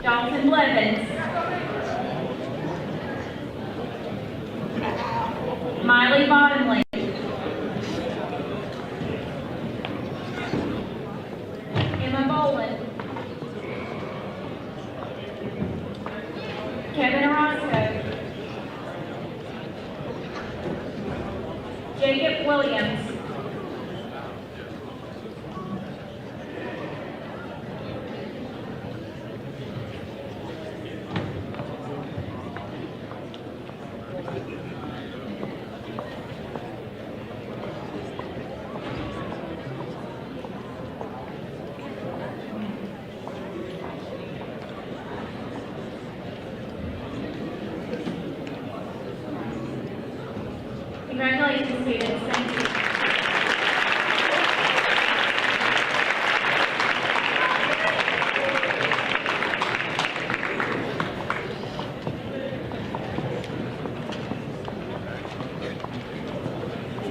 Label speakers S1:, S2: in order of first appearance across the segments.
S1: Dalton Blevins, Miley Bottomley, Emma Boland, Kevin Orozco, Jacob Williams, Congratulations, students. Thank you.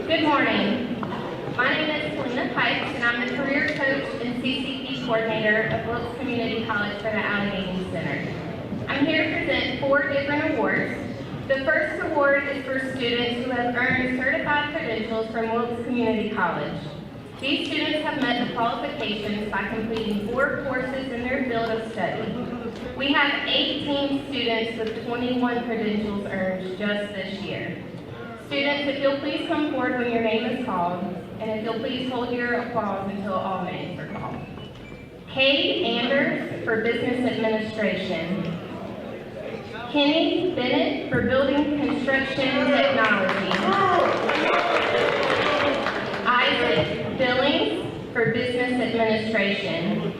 S1: Good morning. My name is Selena Pipes, and I'm the career coach and CCP coordinator of Wilkes Community College for the Allegheny Center. I'm here to present 4 different awards. The first award is for students who have earned certified credentials from Wilkes Community College. These students have met the qualifications by completing 4 courses in their field of study. We have 18 students with 21 credentials earned just this year. Students, if you'll please come forward when your name is called, and if you'll please hold your applause until all names are called. Cade Anders for Business Administration. Kenny Bennett for Building Construction Technology. Isaac Billings for Business Administration.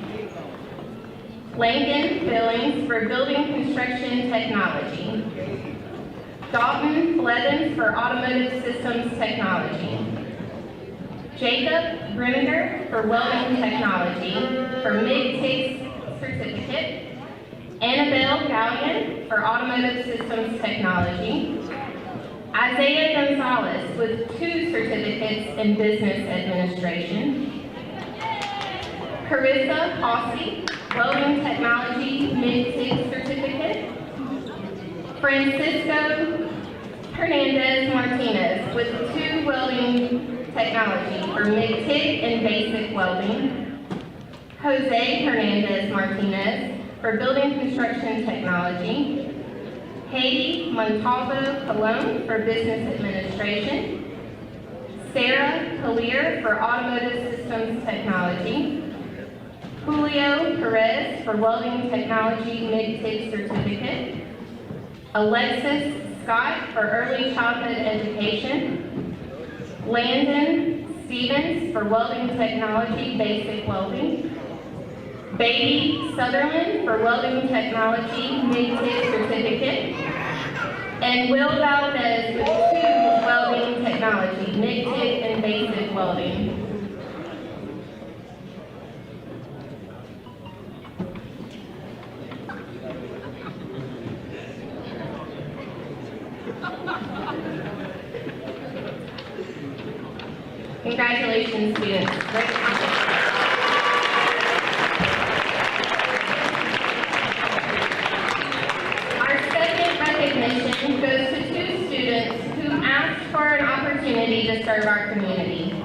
S1: Langdon Billings for Building Construction Technology. Dalton Blevins for Automotive Systems Technology. Jacob Grimminger for Welding Technology for MIG-TIG Certificate. Annabelle Gallion for Automotive Systems Technology. Isaiah Gonzalez with 2 certificates in Business Administration. Carissa Hossie, Welding Technology MIG-TIG Certificate. Francisco Hernandez Martinez with 2 Welding Technology for MIG-TIG and Basic Welding. Jose Hernandez Martinez for Building Construction Technology. Haiti Montalvo Colon for Business Administration. Sarah Collier for Automotive Systems Technology. Julio Perez for Welding Technology MIG-TIG Certificate. Alexis Scott for Early Childhood Education. Landon Stevens for Welding Technology Basic Welding. Baby Sutherland for Welding Technology MIG-TIG Certificate. And Will Valdez with 2 Welding Technology, MIG-TIG and Basic Welding. Congratulations, students. Great job. Recognition goes to 2 students who asked for an opportunity to serve our community.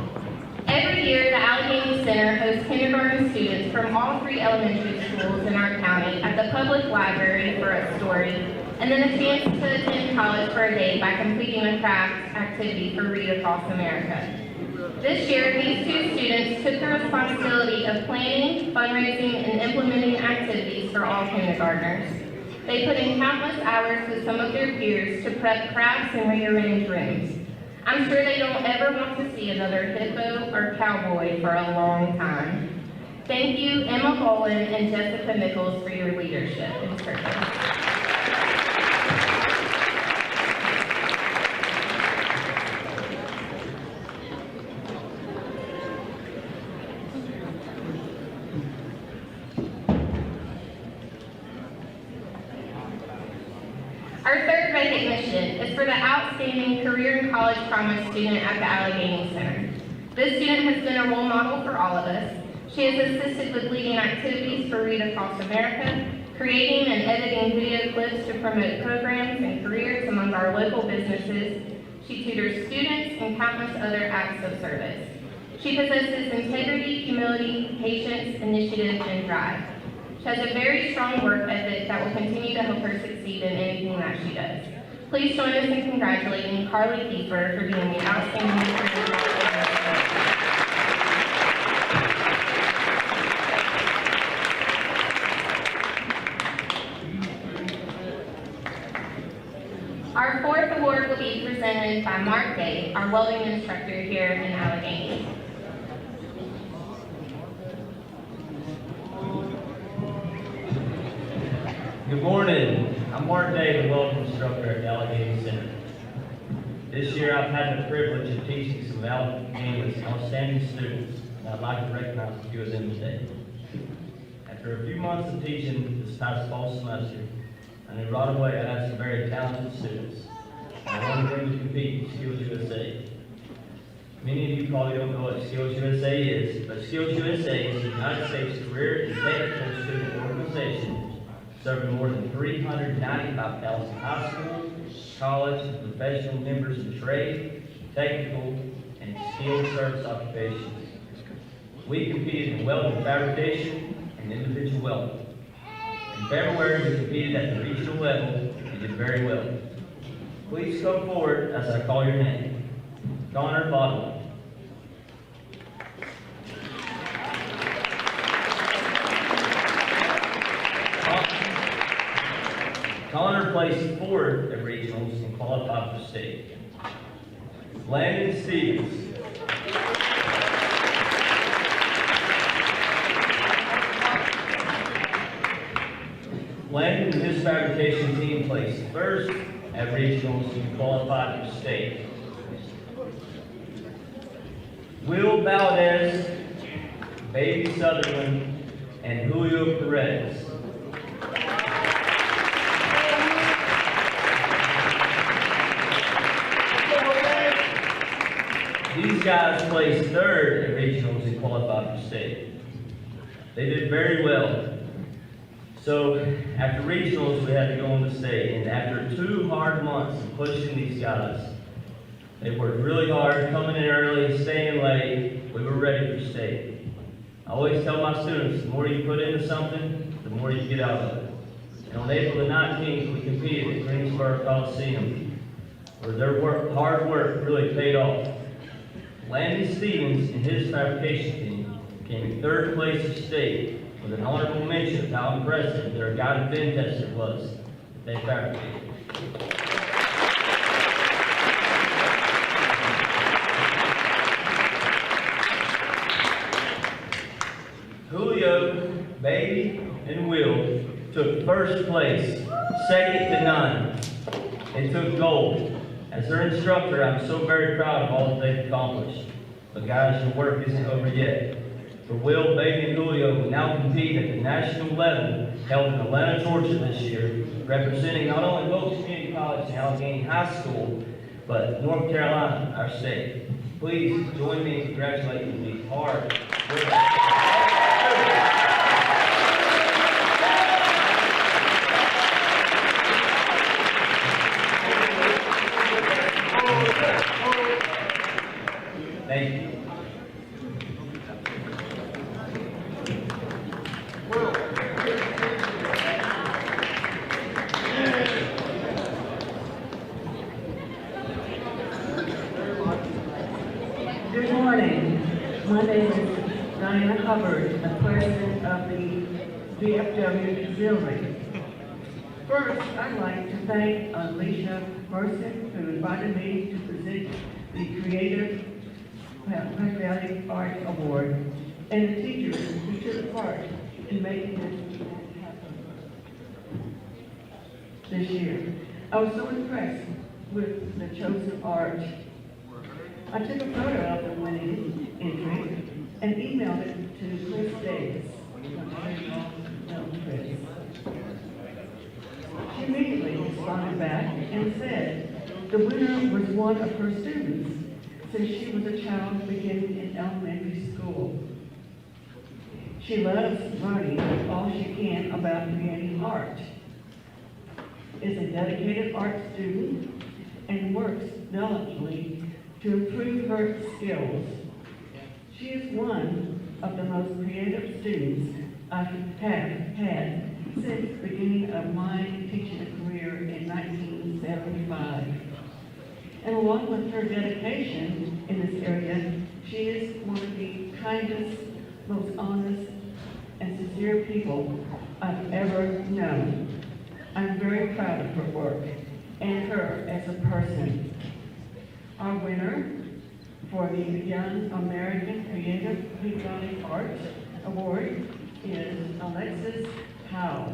S1: Every year, the Allegheny Center hosts kindergarten students from all 3 elementary schools in our county at the public library for a story, and then a chance to attend college for a day by completing a craft activity for Read Across America. This year, these 2 students took the responsibility of planning, fundraising, and implementing activities for all kindergartners. They put in countless hours with some of their peers to prep crafts and rearrange rooms. I'm sure they don't ever want to see another hippo or cowboy for a long time. Thank you, Emma Boland and Jessica Nichols, for your leadership and service. Our third recognition is for the outstanding Career and College Promise student at the Allegheny Center. This student has been a role model for all of us. She has assisted with leading activities for Read Across America, creating and editing video clips to promote programs and careers among our local businesses. She tutors students and countless other acts of service. She possesses integrity, humility, patience, initiative, and drive. She has a very strong work ethic that will continue to help her succeed in anything that she does. Please join us in congratulating Carly Kiefer for being the outstanding career. Our fourth award will be presented by Mark Day, our welding instructor here in Allegheny.
S2: Good morning. I'm Mark Day, the welding instructor at the Allegheny Center. This year I've had the privilege of teaching some of Allegheny's outstanding students, and I'd like to recognize a few of them today. After a few months of teaching this past fall semester, I knew right away I had some very talented students. I wanted them to compete in Skills USA. Many of you probably don't know what Skills USA is, but Skills USA is the United States Career and Technical Student Organization serving more than 395,000 high school, college, and professional members in trade, technical, and skilled service occupations. We competed in welding fabrication and individual welding. In February, we competed at the regional level and did very well. Please come forward as I call your name. Connor Bodley. Connor placed fourth at regionals and qualified for state. Landon Stevens. Landon and his fabrication team placed first at regionals and qualified for state. Will Valdez, Baby Sutherland, and Julio Perez. These guys placed third at regionals and qualified for state. They did very well. So after regionals, we had to go on to state, and after 2 hard months of pushing these guys, they worked really hard, coming in early, staying late. We were ready for state. I always tell my students, the more you put into something, the more you get out of it. And on April the 19th, we competed at Greensboro Coliseum, where their hard work really paid off. Landon Stevens and his fabrication team came in third place at state with an honorable mention of how impressive their guided bend tester was that they fabricated. Julio, Baby, and Will took first place, second to none, and took gold. As their instructor, I'm so very proud of all that they've accomplished. But guys, your work isn't over yet. For Will, Baby, and Julio will now compete at the national level held in Atlanta, Georgia this year, representing not only Wilkes Community College and Allegheny High School, but North Carolina, our state. Please join me in congratulating these hard workers. Thank you.
S3: Good morning. My name is Diana Hubbard, the president of the VFW Auxiliary. First, I'd like to thank Alicia Mercer, who invited me to present the Creative Patriotic Art Award, and the teachers who took part in making this event happen this year. I was so impressed with the chosen art. I took a photo of the winning entry and emailed it to Chris Davis. She immediately responded back and said the winner was one of her students since she was a child beginning in elementary school. She loves learning all she can about creating Art, is a dedicated art student and works diligently to improve her skills. She is one of the most creative students I have had since the beginning of my teaching career in 1975. And along with her dedication in this area, she is one of the kindest, most honest, and sincere people I've ever known. I'm very proud of her work and her as a person. Our winner for the Young American Creative Patriotic Arts Award is Alexis Howe.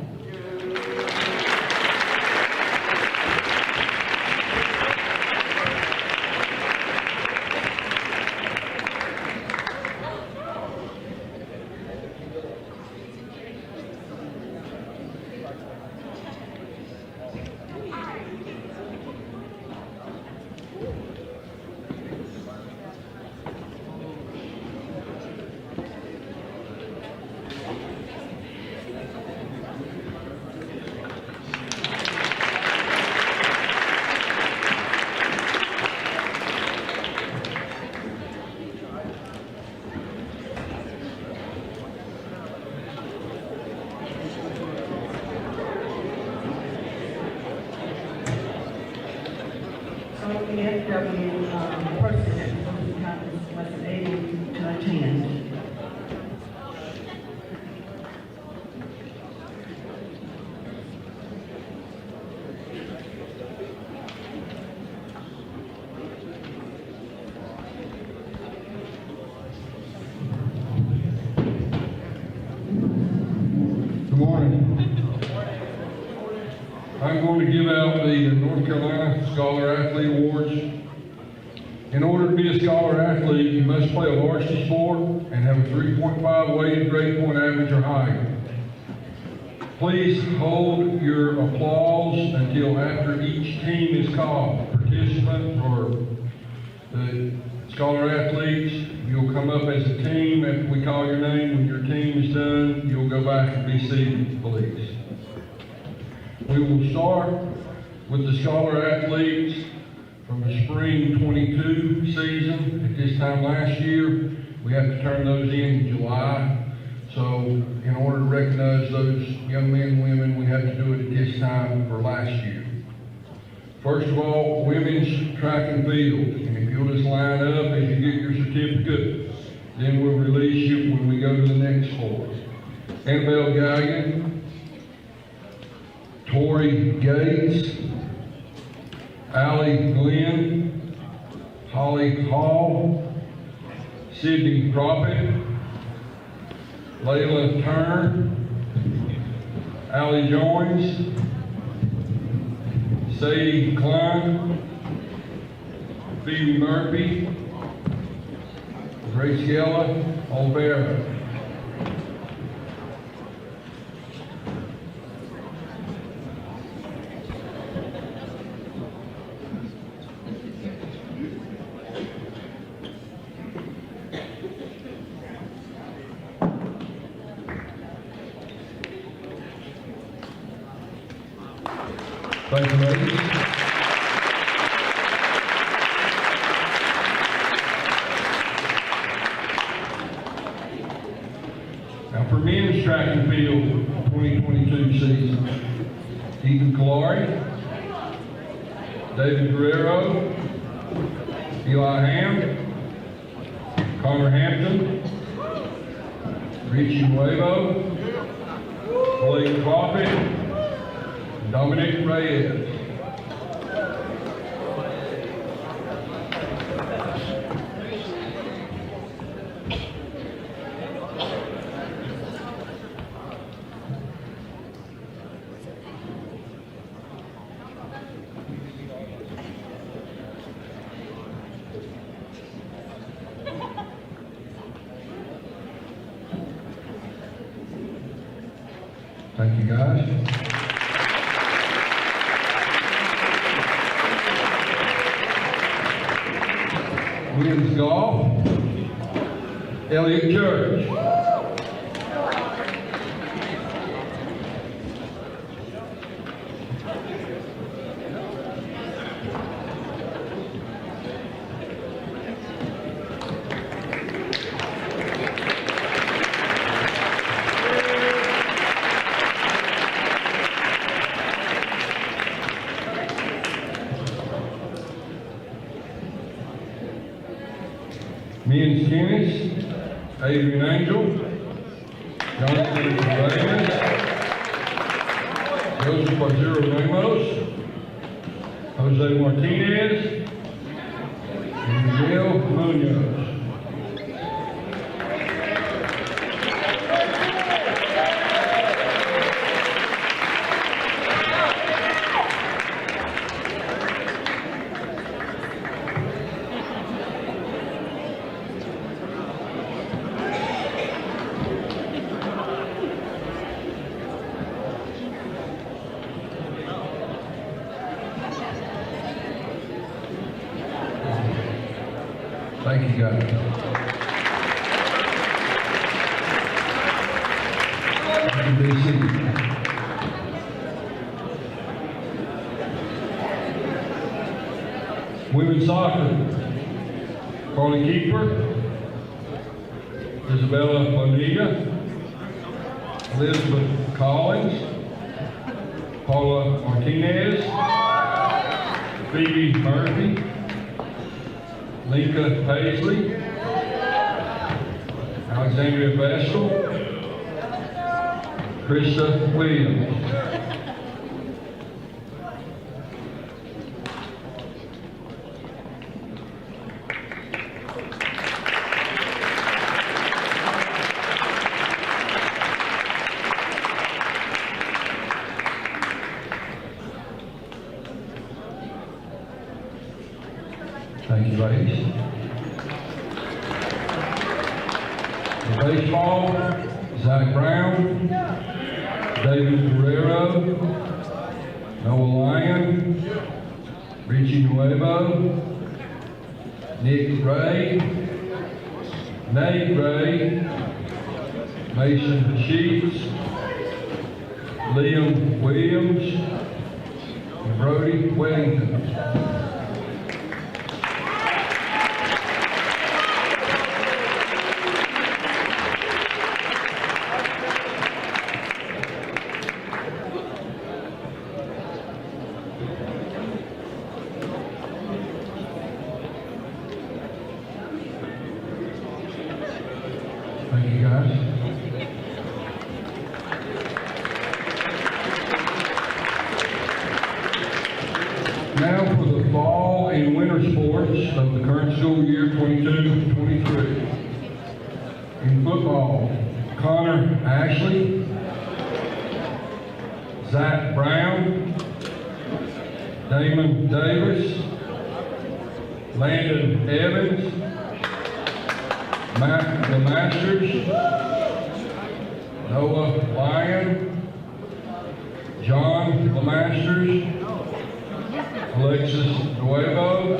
S3: The FW person at Fulton Campus wasn't able to attend.
S4: Good morning. I'm going to give out the North Carolina Scholar Athlete Awards. In order to be a Scholar Athlete, you must play a varsity sport and have a 3.5 weighted grade point average or higher. Please hold your applause until after each team is called. Participant or the Scholar Athletes, you'll come up as a team after we call your name. When your team is done, you'll go back and be seated, please. We will start with the Scholar Athletes from the spring 22 season. At this time last year, we have to turn those in July. So in order to recognize those young men and women, we have to do it at this time for last year. First of all, women's track and field. And if you'll just line up as you get your certificate, then we'll release you when we go to the next sport. Annabelle Galligan, Tori Gates, Allie Glenn, Holly Hall, Sydney Croppett, Layla Turner, Allie Joins, Sadie Klein, Phoebe Murphy, Graciela Olvera. Thank you, ladies. Now for men's track and field 2022 season, Ethan Kalari, David Guerrero, Eli Ham, Connor Hampton, Richie Nuevo, Blake Croppett, Dominic Reyes. Thank you, guys. Women's golf, Elliott Church. Men's tennis, Adrian Angel, Jonathan Reyes, Joseph Arturo Ramos, Jose Martinez, and Miguel Munoz. Thank you, guys. Thank you, BC. Women's soccer, Carly Keeper, Isabella Bonilla, Elizabeth Collins, Paula Martinez, Phoebe Murphy, Linka Paisley, Alexandria Vestal, Krista Williams. Thank you, ladies. The baseball, Zach Brown, David Guerrero, Noah Lyon, Richie Nuevo, Nick Ray, Nate Ray, Mason Sheets, Liam Williams, and Brody Wellington. Thank you, guys. Now for the fall and winter sports of the current school year 22-23. In football, Connor Ashley, Zach Brown, Damon Davis, Landon Evans, Matt LeMasters, Noah Lyon, John LeMasters, Alexis Nuevo,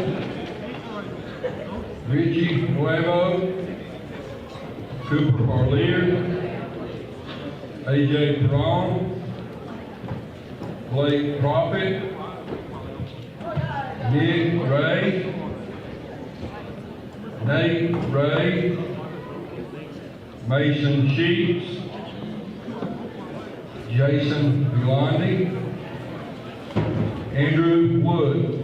S4: Richie Nuevo, Cooper Barlier, AJ Perron, Blake Prophet, Nick Ray, Nate Ray, Mason Sheets, Jason Villani, Andrew Wood.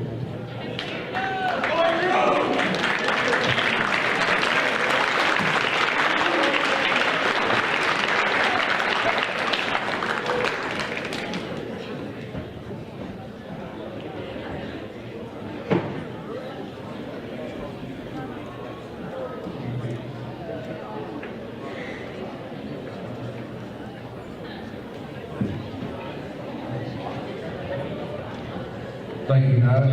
S4: Thank you, guys.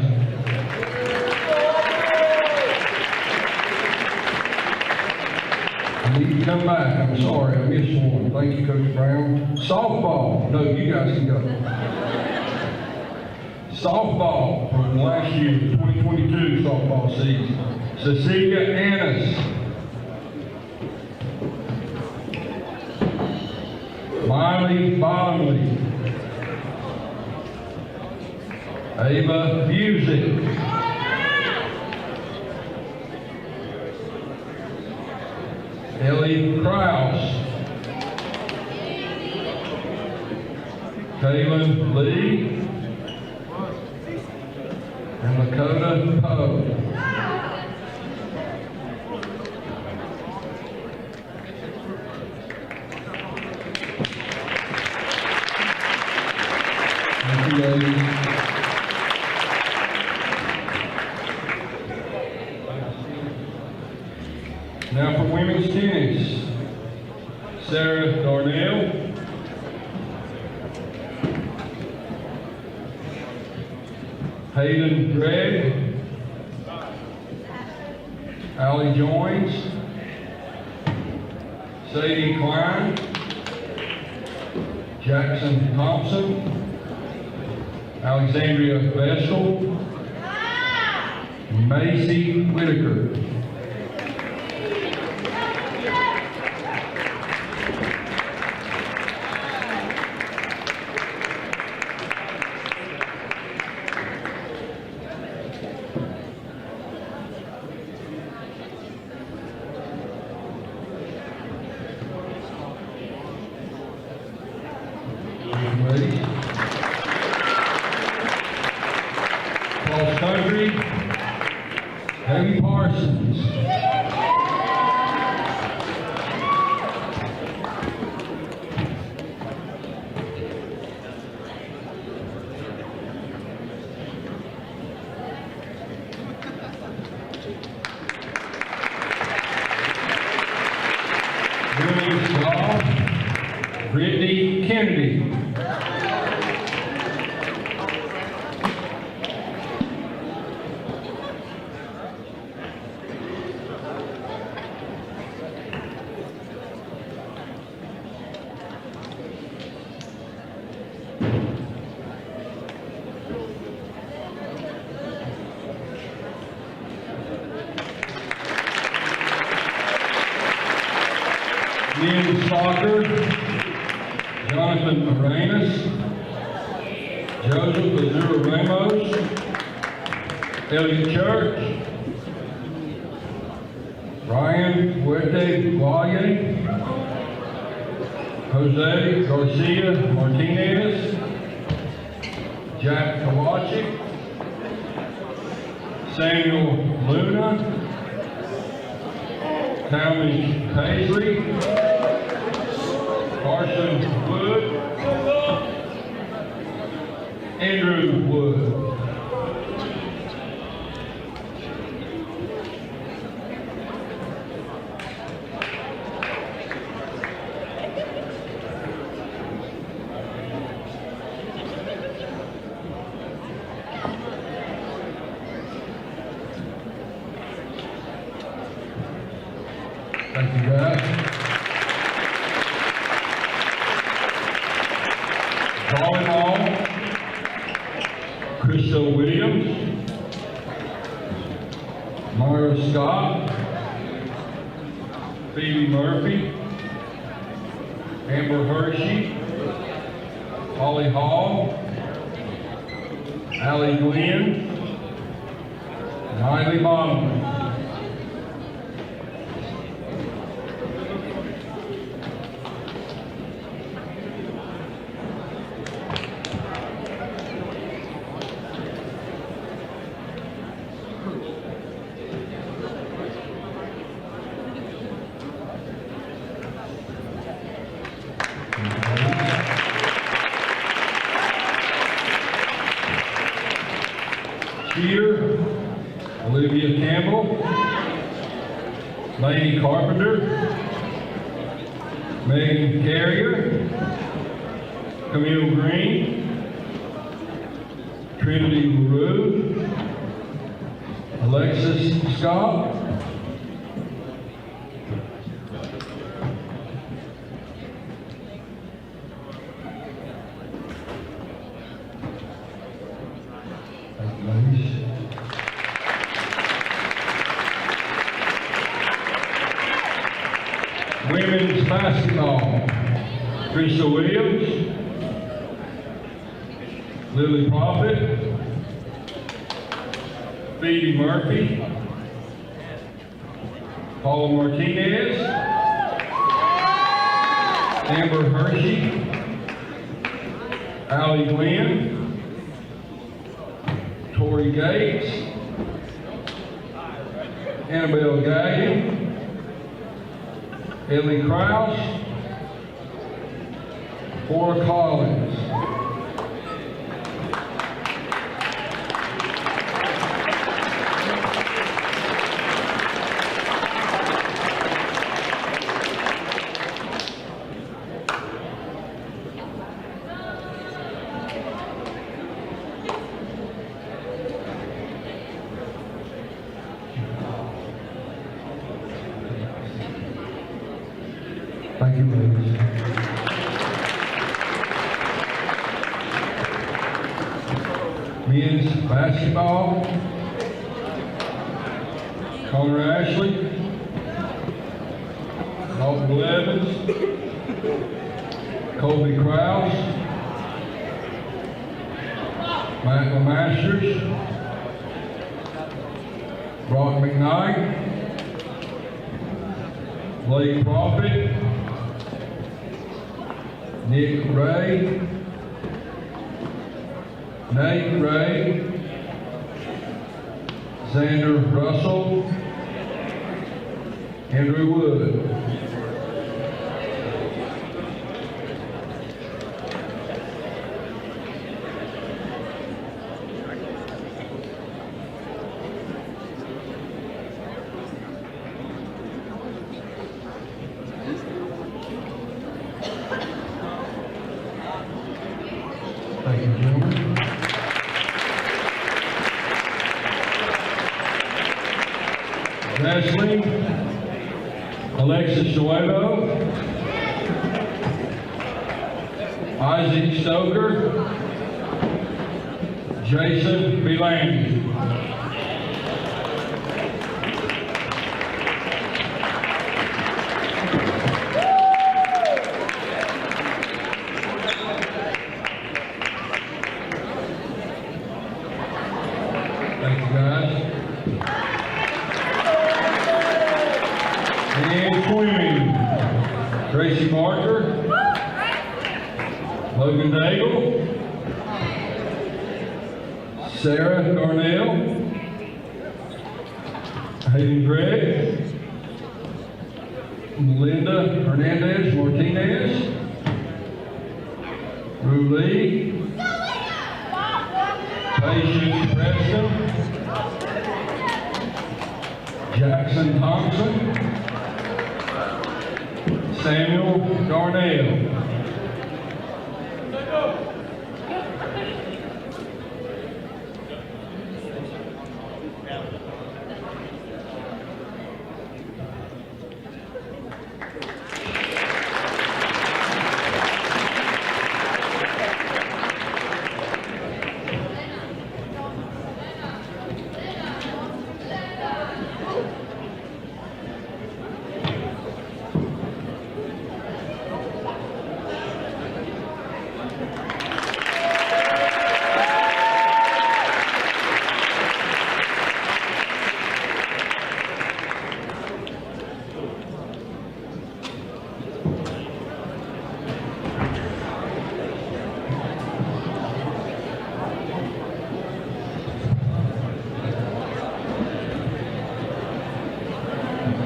S4: I need to come back. I'm sorry, I missed one. Thank you, Coach Brown. Softball. No, you guys can go. Softball from last year, 2022 softball season. Cecilia Annis. Miley Bonnelly. Ava Music. Ellie Krause. Kaylin Lee. And Lakota Poe. you, ladies. Now for women's tennis, Sarah Darnell, Hayden Gregg, Allie Joins, Sadie Klein, Jackson Thompson, Alexandria Vestal, Macy Whitaker. Ladies. Cross country, Debbie Parsons. Women's golf, Brittany Kennedy. Men's soccer, Jonathan Arenas, Joseph Azura Ramos, Elliot Church, Ryan Huete Guaye, Jose Garcia Martinez, Jack Kawachik, Samuel Luna, Tommy Paisley, Carson Wood, Andrew Wood. Thank you, guys. Volleyball, Crystal Williams, Mara Scott, Phoebe Murphy, Amber Hershey, Holly Hall, Allie Glenn, Miley Bottom. Cheer, Olivia Campbell, Lady Carpenter, Megan Carrier, Camille Green, Trinity LaRue, Alexis Scott, Women's basketball, Teresa Williams, Lily Prophet, Phoebe Murphy, Paula Martinez, Amber Hershey, Allie Glenn, Tori Gates, Annabelle Gallion, Ellie Krause, Cora Collins. Men's basketball, Connor Ashley, Dalton Blevins, Colby Krause, Michael Masters, Brock McKnight, Blake Profit, Nick Ray, Nate Ray, Xander Russell, Andrew Wood. Thank you, gentlemen. Ashley, Alexis Nuevo, Isaac Stoker, Jason Belandi. Thank you, guys. And swimming, Tracy Barker, Logan Daigle, Sarah Darnell, Hayden Gregg, Melinda Hernandez Martinez, Rue Lee, Patience Preston, Jackson Thompson, Samuel Darnell.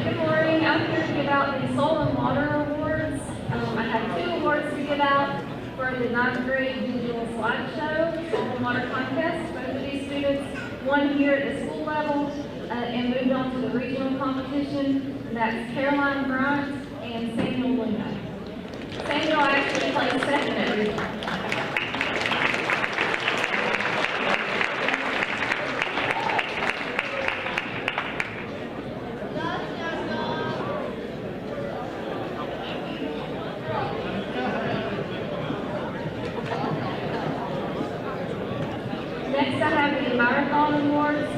S1: Good morning. I'm here to give out the Soul and Water Awards. I have 2 awards to give out for the 9th grade digital slideshow, Soul and Water Contest. Both of these students won here at the school level and moved on to the regional competition. And that's Caroline Bryant and Samuel Luna. Samuel actually placed 2nd at regional. Next, I have the Marathon Awards.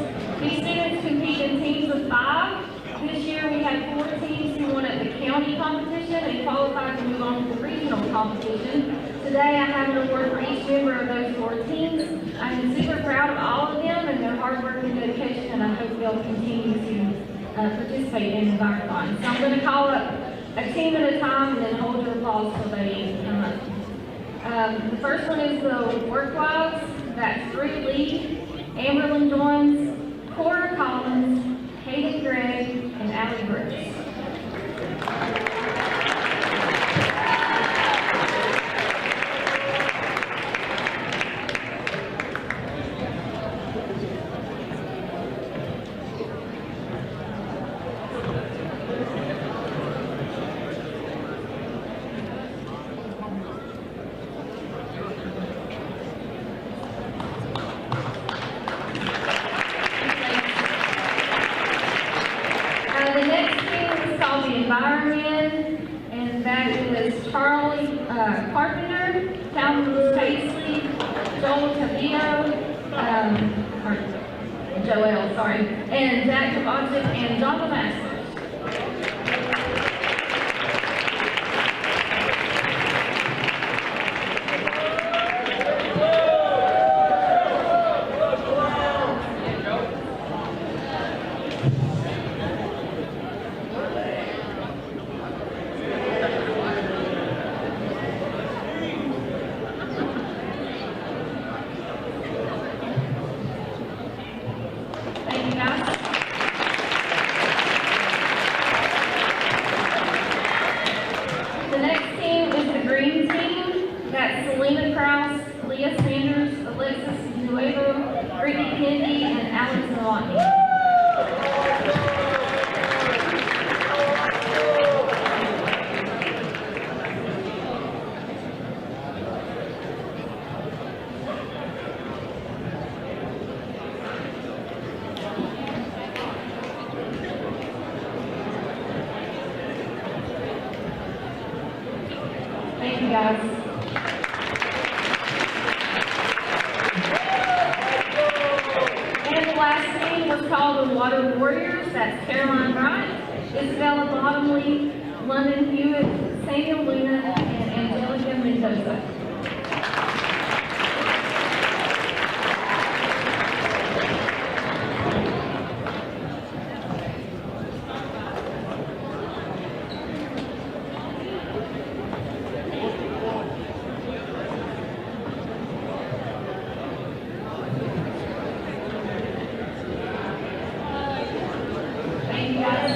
S1: These students compete in teams of 5. This year, we had 4 teams who won at the county competition and qualified to move on to the regional competition. Today, I have an award for each member of those 4 teams. I am super proud of all of them and their hard work and dedication, and I hope they'll continue to participate in the marathon. So I'm going to call up a team at a time and then hold your applause till they come up. The first one is the Work Wives. That's Ruth Lee, Amberlyn Jones, Cora Collins, Hayden Gregg, and Allie Brooks. The next team is called the Environment, and that is Charlie Carpenter, Calvin Paisley, Joel Cavillo,
S5: or Joel, sorry, and Jack Kovacic and John Masters. Thank you, guys. The next team is the green team. That's Selena Krause, Leah Sanders, Alexis Nuevo, Brittany Kennedy, and Alex Milwaukee. Thank you, guys. And the last team was called the Water Warriors. That's Caroline Bright, Isabella Bottomley, London Hewitt, Samuel Luna, and Angelica Mendoza. Thank you, guys.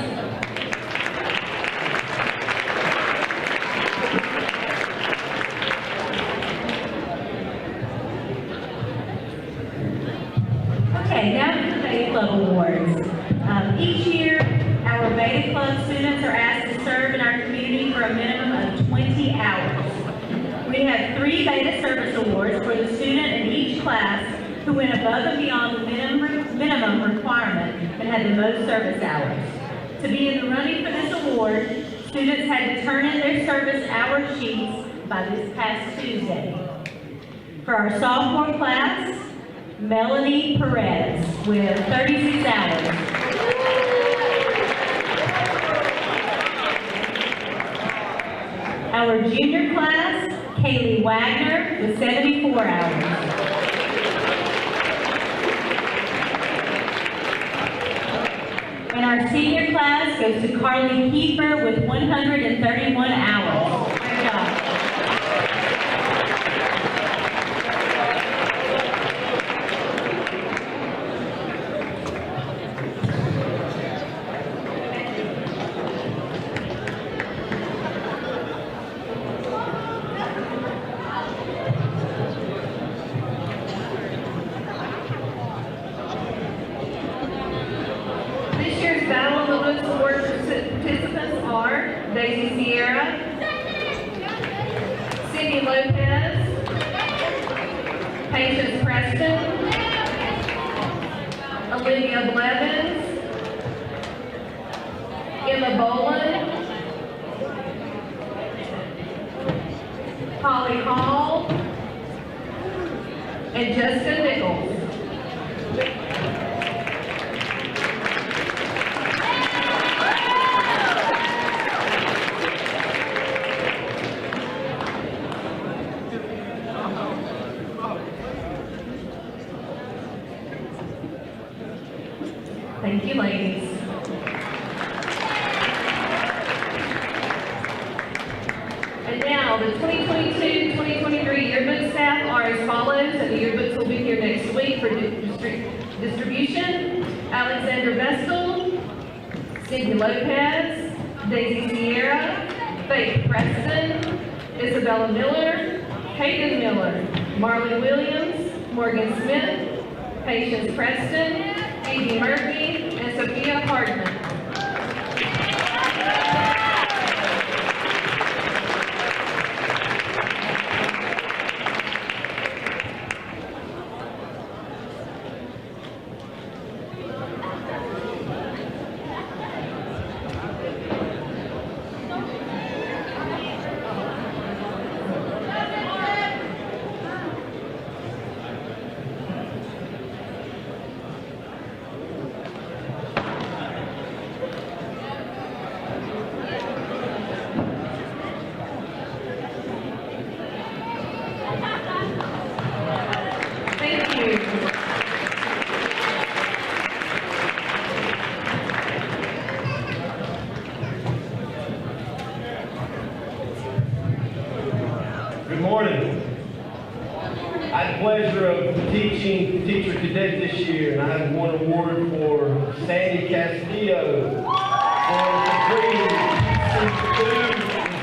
S6: Okay, now to the Beta Club Awards. Each year, our Beta Club students are asked to serve in our community for a minimum of 20 hours. We have 3 Beta Service Awards for the student in each class who went above and beyond the minimum requirement and had the most service hours. To be in the running for this award, students had to turn in their service hour sheets by this past Tuesday. For our sophomore class, Melanie Perez with 36 hours. Our junior class, Kaylee Wagner with 74 hours. And our senior class goes to Carly Kiefer with 131 hours. Great job.
S1: This year's Battle of the Books Award participants are Daisy Sierra, Cindy Lopez, Patience Preston, Olivia Blevins, Emma Boland, Holly Hall, and Jessica Nichols. Thank you, ladies. And now, the 2022-2023 yearbook staff are as follows, and the yearbooks will be here next week for distribution. Alexander Vestal, Cindy Lopez, Daisy Sierra, Faith Preston, Isabella Miller, Hayden Miller, Marley Williams, Morgan Smith, Patience Preston, Phoebe Murphy, and Sophia Hardman.
S7: I had the pleasure of teaching teacher cadet this year, and I have won an award for Sandy Castillo for completing PC2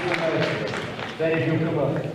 S7: semester. Sandy, if you'll come up.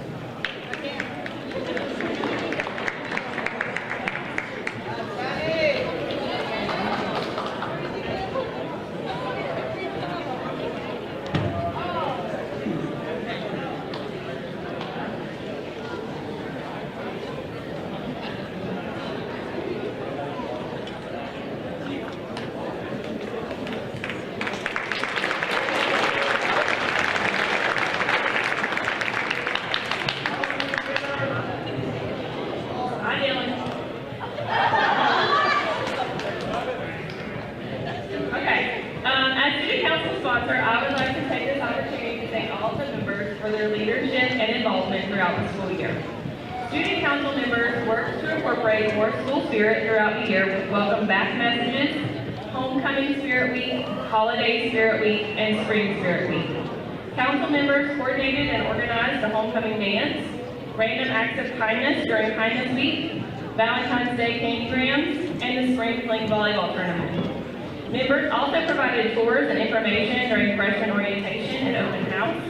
S5: I would like to take this opportunity to thank all of the members for their leadership and involvement throughout the school year. Student council members worked to incorporate more school spirit throughout the year with welcome back messages, homecoming spirit week, holiday spirit week, and spring spirit week. Council members coordinated and organized the homecoming dance, random acts of kindness during Kindness Week, Valentine's Day candygrams, and the spring fling volleyball tournament. Members also provided tours and information during freshman orientation and open house,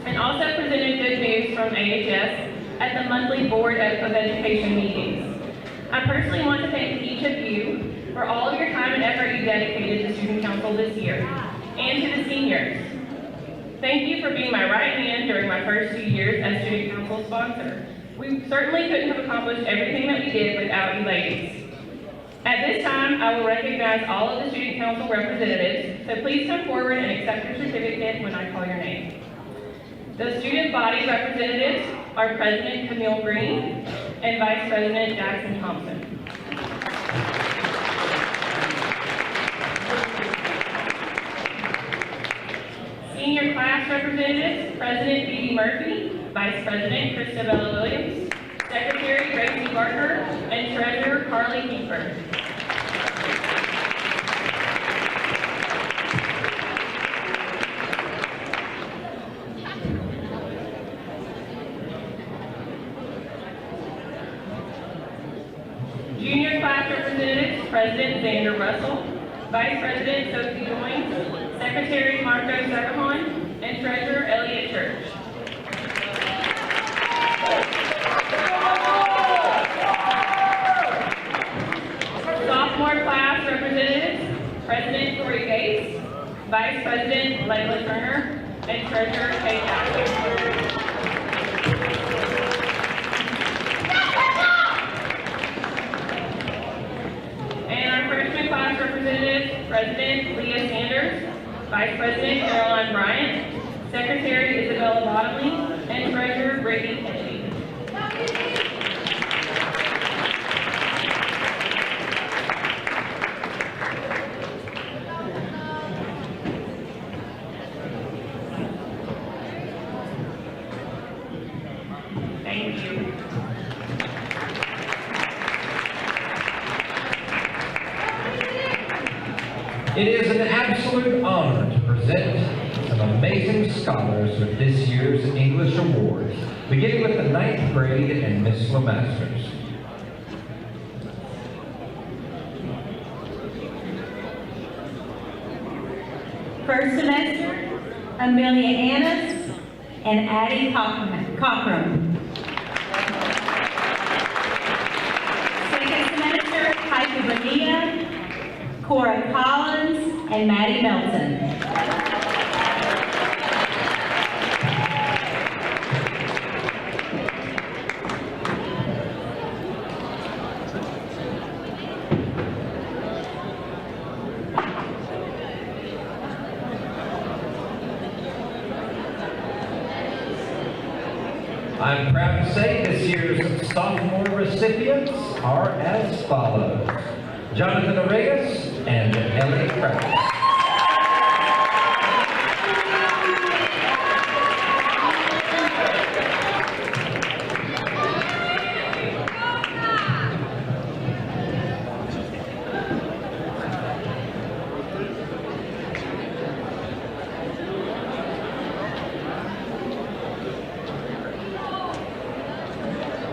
S5: and also presented good news from AHS at the monthly Board of Education meetings. I personally want to thank each of you for all of your time and effort you dedicated to Student Council this year, and to the seniors. Thank you for being my right hand during my first 2 years as Student Council sponsor. We certainly couldn't have accomplished everything that we did without you ladies. At this time, I will recognize all of the Student Council representatives, so please come forward and accept your certificate when I call your name. The student body representatives are President Camille Green and Vice President Jackson Thompson. Senior class representatives, President Dee Murphy, Vice President Christabella Williams, Secretary Gracie Barker, and Treasurer Carly Kiefer. Junior class representatives, President Xander Russell, Vice President Sophie Joynes, Secretary Marco Sarahon, and Treasurer Elliot Church. Sophomore class representatives, President Tori Gates, Vice President Layla Turner, and Treasurer Kate Allen. Class representatives, President Leah Sanders, Vice President Caroline Bryant, Secretary Isabella Bottomley, and Treasurer Brittany Kennedy. Thank you.
S8: It is an absolute honor to present some amazing scholars with this year's English Awards, beginning with the 9th grade and Miss LeMasters.
S6: First semester, Amelia Annis and Addie Cochran. Second semester, Piper Bonilla, Cora Collins, and Maddie Melton.
S8: I'm proud to say this year's sophomore recipients are as follows: Jonathan Arias and Elliot Krause.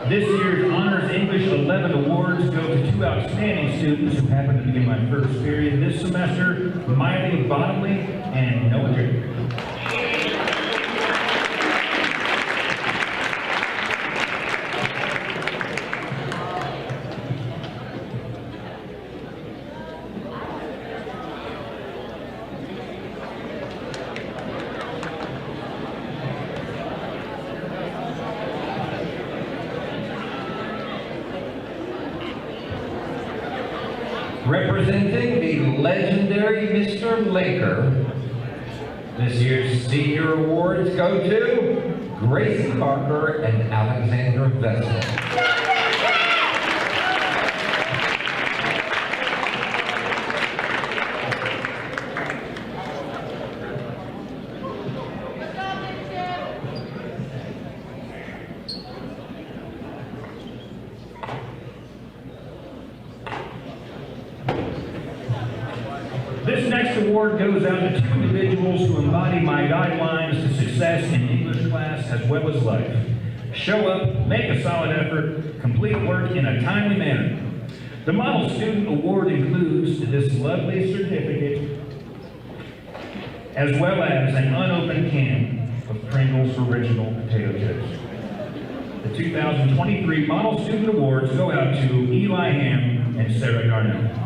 S7: This year's
S9: English 11 awards go to two outstanding students who happen to be in my first period this semester, Miley Bottomley and Noah Draper.
S8: Representing the legendary Mr. Laker, this year's senior awards go to Gracie Parker and Alexandra Vessel.
S9: This next award goes out to two individuals who embody my guidelines to success in English class as well as life. Show up, make a solid effort, complete work in a timely manner. The Model Student Award includes this lovely certificate as well as an unopened can of Pringles Original Potato Chips. The 2023 Model Student Awards go out to Eli Ham and Sarah Garnell.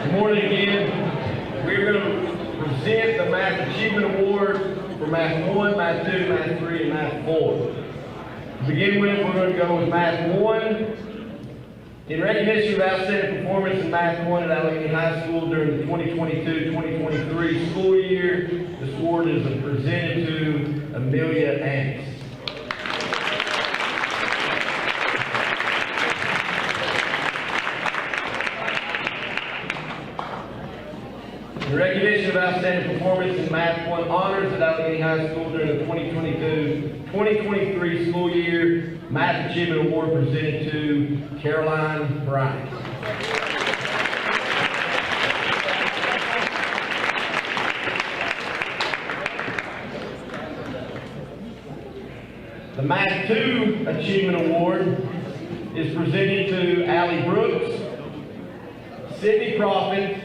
S7: Good morning again. We're going to present the Math Achievement Award for Math 1, Math 2, Math 3, and Math 4. To begin with, we're going to go with Math 1. In recognition of outstanding performance in Math 1 at Allegheny High School during the 2022-2023 school year, this award is presented to Amelia Ants. In recognition of outstanding performance in Math 1 honors at Allegheny High School during the 2022-2023 school year, Math Achievement Award presented to Caroline Bryant. The Math 2 Achievement Award is presented to Allie Brooks, Sydney Crawford,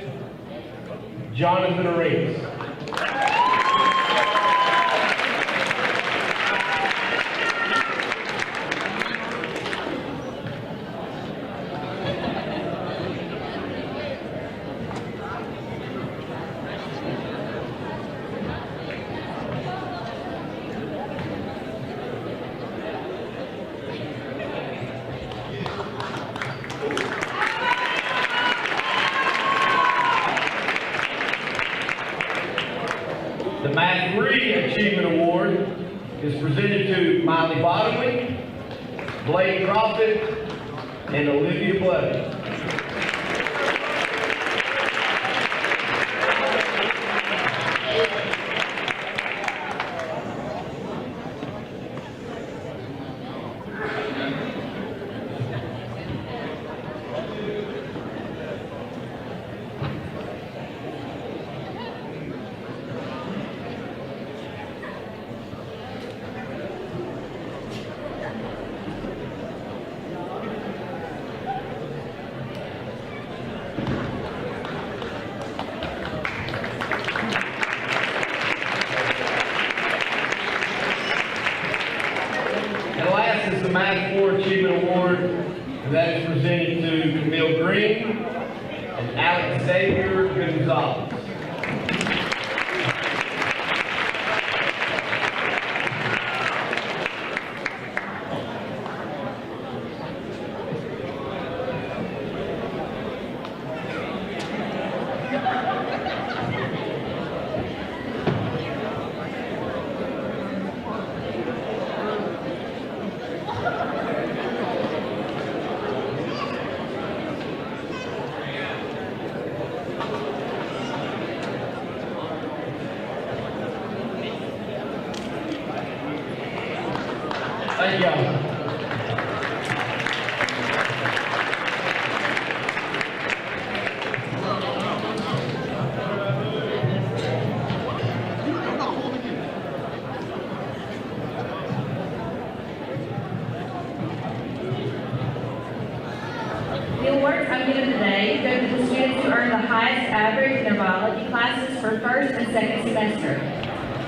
S7: Jonathan Arenas. The Math 3 Achievement Award is presented to Miley Bottomley, Blake Crawford, and Olivia Blood. is the Math 4 Achievement Award, and that is presented to Camille Green and Alex Xavier Gonzalez. Thank y'all.
S5: The awards I'm giving today go to the students who earned the highest average in their biology classes for first and second semester.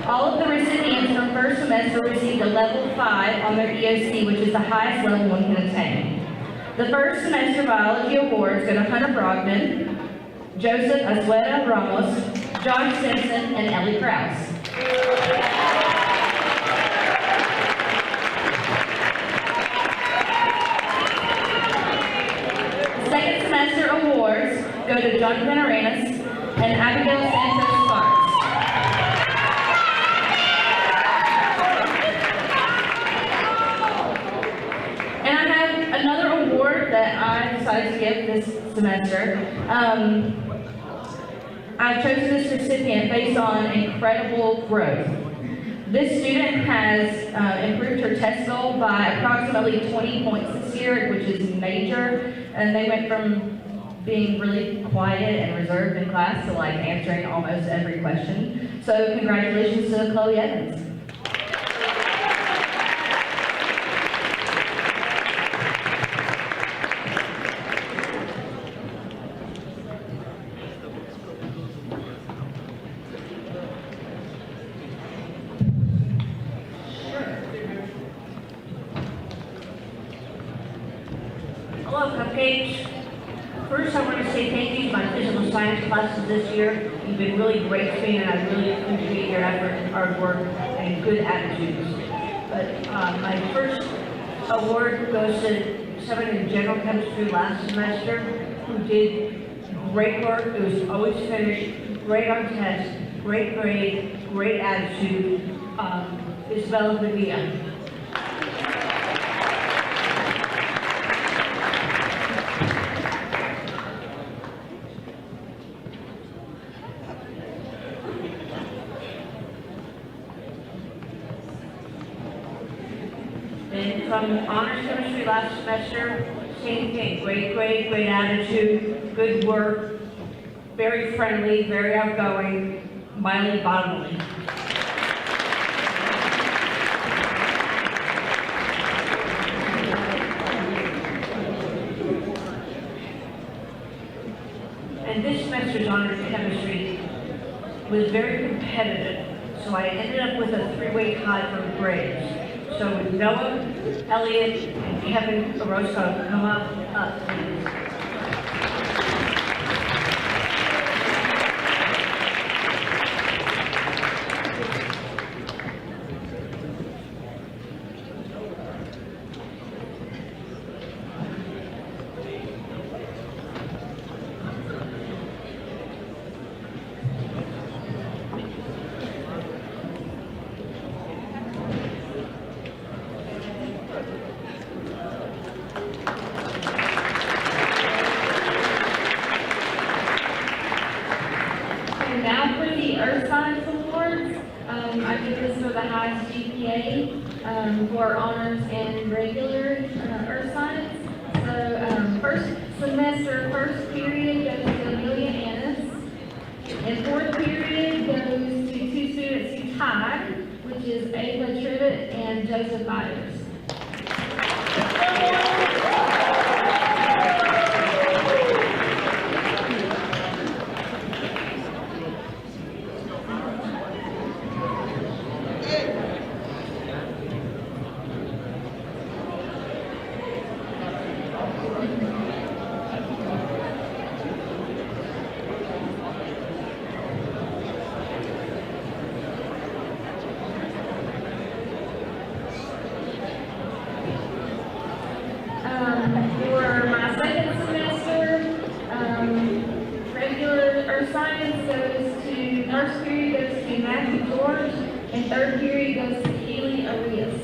S5: All of the recipients from first semester received a level 5 on their EOC, which is the highest level one can attain. The first semester biology awards go to Hunter Brogdon, Joseph Azueta Ramos, Josh Simpson, and Ellie Krause. Second semester awards go to Jonathan Arenas and Abigail Santos Sparks. And I have another award that I decided to give this semester. I've chosen this recipient based on incredible growth. This student has improved her test goal by approximately 20 points this year, which is major, and they went from being really quiet and reserved in class to like answering almost every question. So congratulations to Chloe Evans.
S10: Hello, Cupcakes. First, I want to say thank you to my physical science classes this year. You've been really great to me, and I really appreciate your effort, hard work, and good attitudes. But my first award goes to someone in general chemistry last semester who did great work. It was always finished, great on tests, great grade, great attitude. Isabella Vivia. And from honors chemistry last semester, same thing, great grade, great attitude, good work, very friendly, very outgoing, Miley Bonnelly. And this semester's honors chemistry was very competitive, so I ended up with a three-way tie for grades. So with Noah, Elliot, and Kevin Orozco, come up, please.
S5: And now for the Earth Science Awards, I give this for the highest GPA for honors and regular Earth Science. So first semester, first period goes to Amelia Annis, and fourth period goes to two students who tied, which is Ava Tribbett and Joseph Byers. And third period goes to Keely Arias.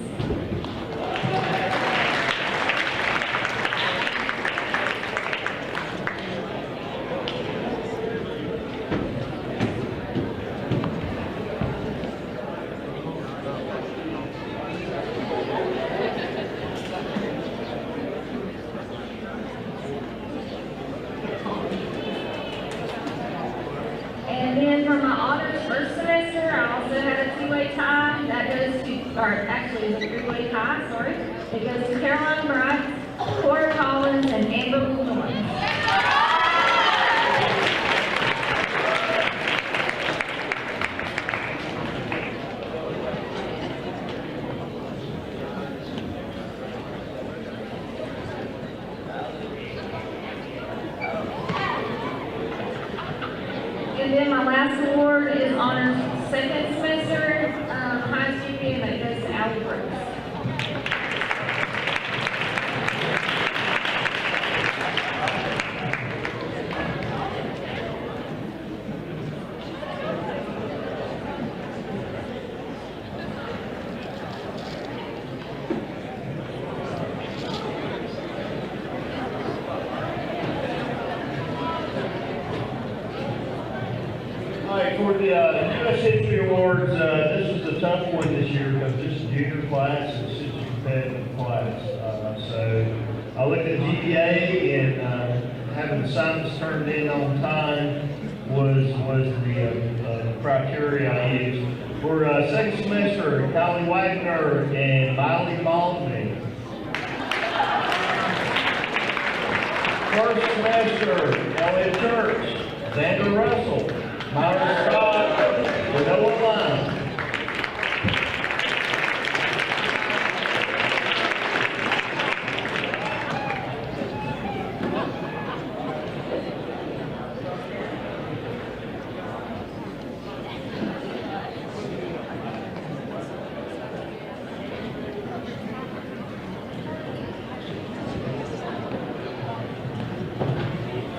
S5: And then for my honors first semester, I also had a two-way tie. That goes to, or actually it's a three-way tie, sorry. It goes to Caroline Bright, Cora Collins, and Amber Lewin. And then my last award is honors second semester, highest GPA, that goes to Allie Brooks.
S7: All right, for the U.S. History Awards, this was a tough one this year because this is junior class, and this is a competitive class. So I looked at GPA and having assignments turned in on time was the criteria I used. For second semester, Kylie Wagner and Miley Baldwin. First semester, Elliot Church, Xander Russell, Myra Scott, Noah Lyon.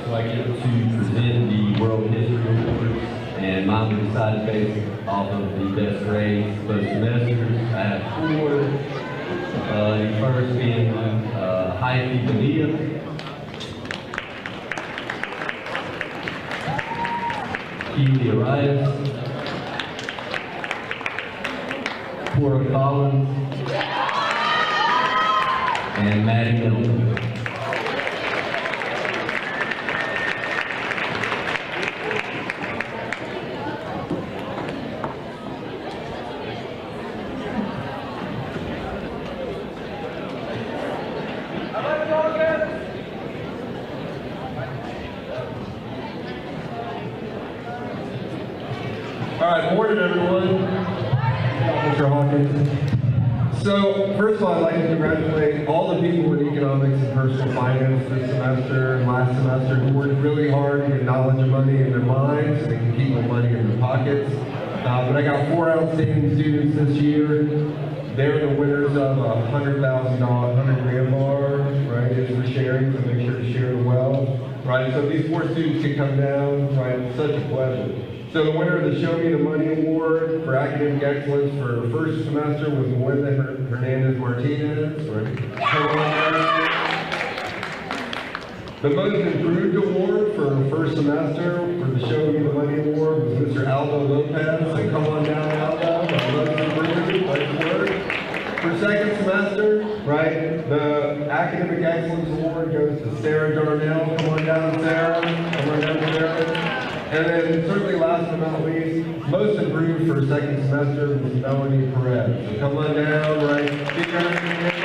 S11: So I get to present the World History Awards, and mine was decided based off of the best grades both semesters. I have four. The first being Heidi Bonilla, Keely Arias, Cora Collins, and Maddie Middleton.
S12: All right, morning everyone. Mr. Hawkins. So, first of all, I'd like to congratulate all the people in economics and personal finance this semester and last semester who worked really hard to get knowledge and money in their minds so they can keep more money in their pockets. But I got 4 outstanding students this year. They're the winners of a $100,000, 100 grand bar, right? It's for sharing, so make sure to share the wealth, right? So these 4 students can come down, right? It's such a pleasure. So the winner of the Show Me the Money Award for Academic Excellence for first semester was Melinda Hernandez Martinez. The Most Improved Award for first semester for the Show Me the Money Award was Mr. Aldo Lopez. So come on down, Aldo. Most Improved, nice work. For second semester, right, the Academic Excellence Award goes to Sarah Darnell. Come on down, Sarah. Come on down, Sarah. And then certainly last but not least, most improved for second semester was Melanie Perez. So come on down, right? Get your hand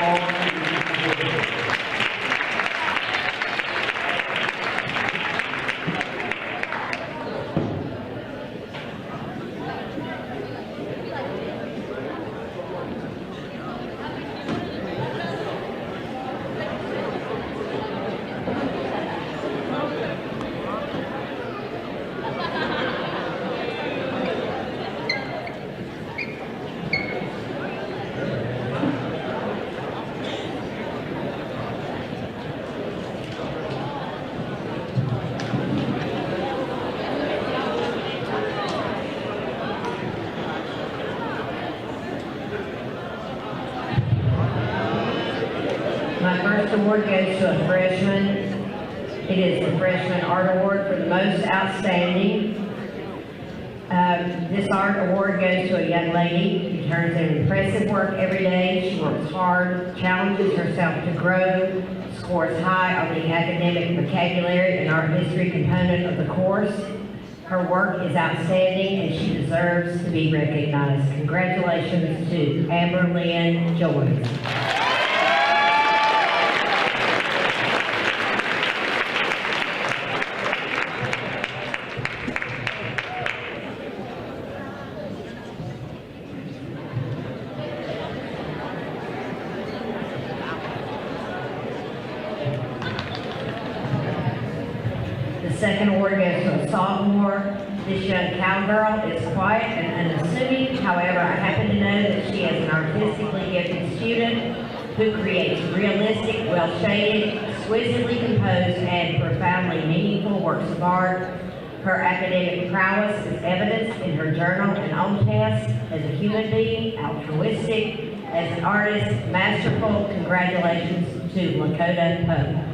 S10: My first award goes to a freshman. It is the Freshman Art Award for the most outstanding. This art award goes to a young lady who turns in impressive work every day. She works hard, challenges herself to grow, scores high on the academic vocabulary and art history component of the course. Her work is outstanding and she deserves to be recognized. Congratulations to Amber Lynn Joyce. The second award goes to a sophomore. This young cowgirl is quiet and unassuming. However, I happen to know that she is an artistically gifted student who creates realistic, well-shaded, exquisitely composed, and profoundly meaningful works of art. Her academic prowess is evidenced in her journal and on test. As a human being, altruistic, as an artist, masterful. Congratulations to Lakota Pope.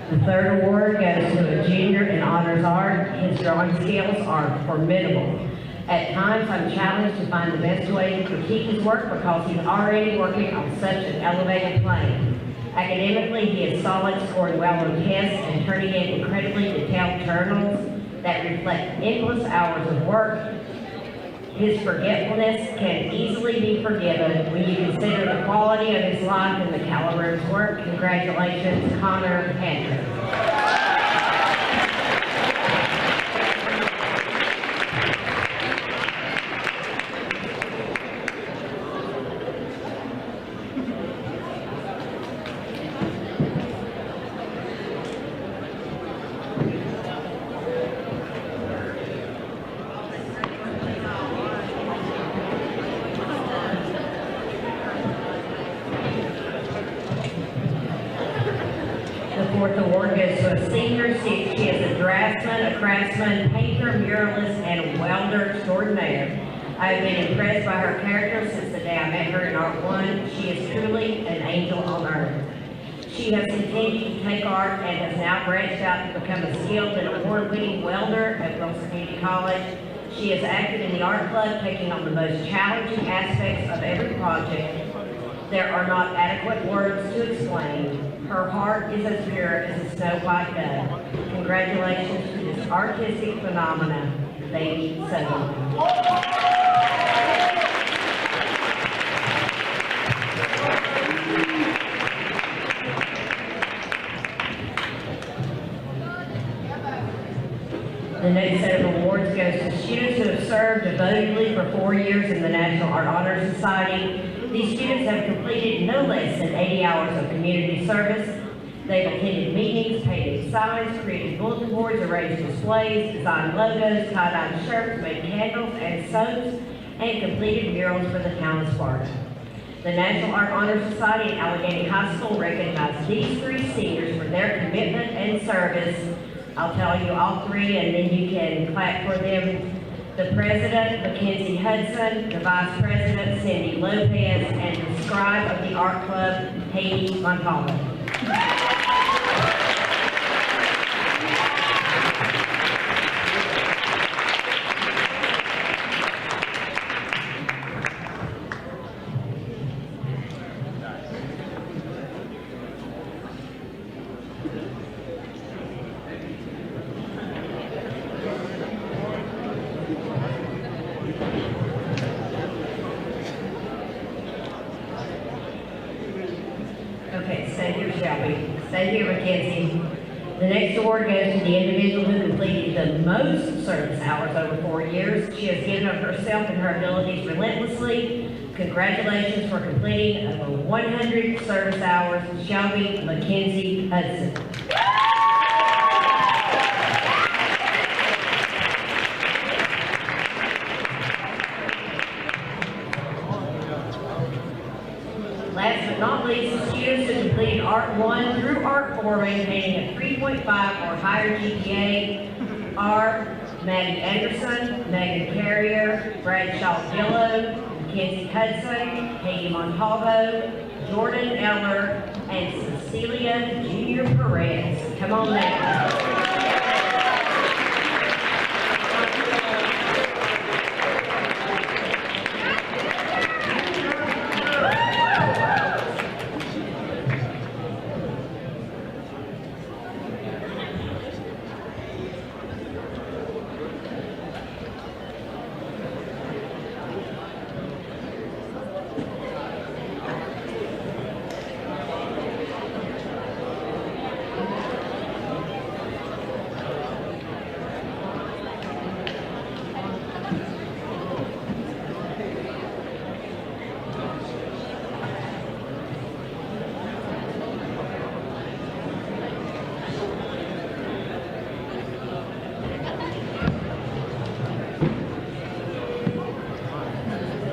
S10: The third award goes to a junior in honors art. His drawing skills are formidable. At times, I'm challenged to find the best way to critique his work because he's already working on such an elevated plane. Academically, he is solid, scoring well on tests, and turning in incredibly detailed journals that reflect endless hours of work. His forgetfulness can easily be forgiven when you consider the quality of his life and the caliber of his work. Congratulations, Connor Hendricks. The fourth award goes to a senior. She is a draftsman, a craftsman, painter, muralist, and welder extraordinaire. I have been impressed by her character since the day I met her in Art 1. She is truly an angel on earth. She has continued to take art and has now branched out to become a skilled and award-winning welder at Wilkes Community College. She has acted in the art club, taking on the most challenging aspects of every project. There are not adequate words to explain. Her heart is as pure as a snow white dove. Congratulations to this artistic phenomena, Lady Sutherland. The next set of awards goes to students who have served devotedly for 4 years in the National Art Honor Society. These students have completed no less than 80 hours of community service. They've attended meetings, painted signs, created bulletin boards, arranged displays, designed logos, tie-dyed shirts, made candles and soaps, and completed murals for the town of Sparta. The National Art Honor Society at Allegheny High School recognized these 3 seniors for their commitment and service. I'll tell you all 3 and then you can clap for them. The President, Mackenzie Hudson, the Vice President, Cindy Lopez, and the Scribe of the Art Club, Haiti Montalvo. Okay, stay here, Shelby. Stay here, Mackenzie. The next award goes to the individual who completed the most service hours over 4 years. She has given of herself and her abilities relentlessly. Congratulations for completing over 100 service hours, Shelby Mackenzie Hudson. Last but not least, students who completed Art 1 through Art 4 maintaining a 3.5 or higher GPA are Maggie Anderson, Megan Carrier, Bradshaw Gillow, Mackenzie Hudson, Katie Montalvo, Jordan Eller, and Cecilia Junior Perez. Come on now.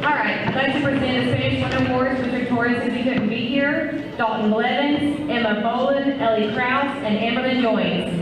S1: I'd like to present the Spanish 1 Awards for victorious if you couldn't be here. Dalton Blevins, Emma Boland, Ellie Krause, and Amberlyn Joins.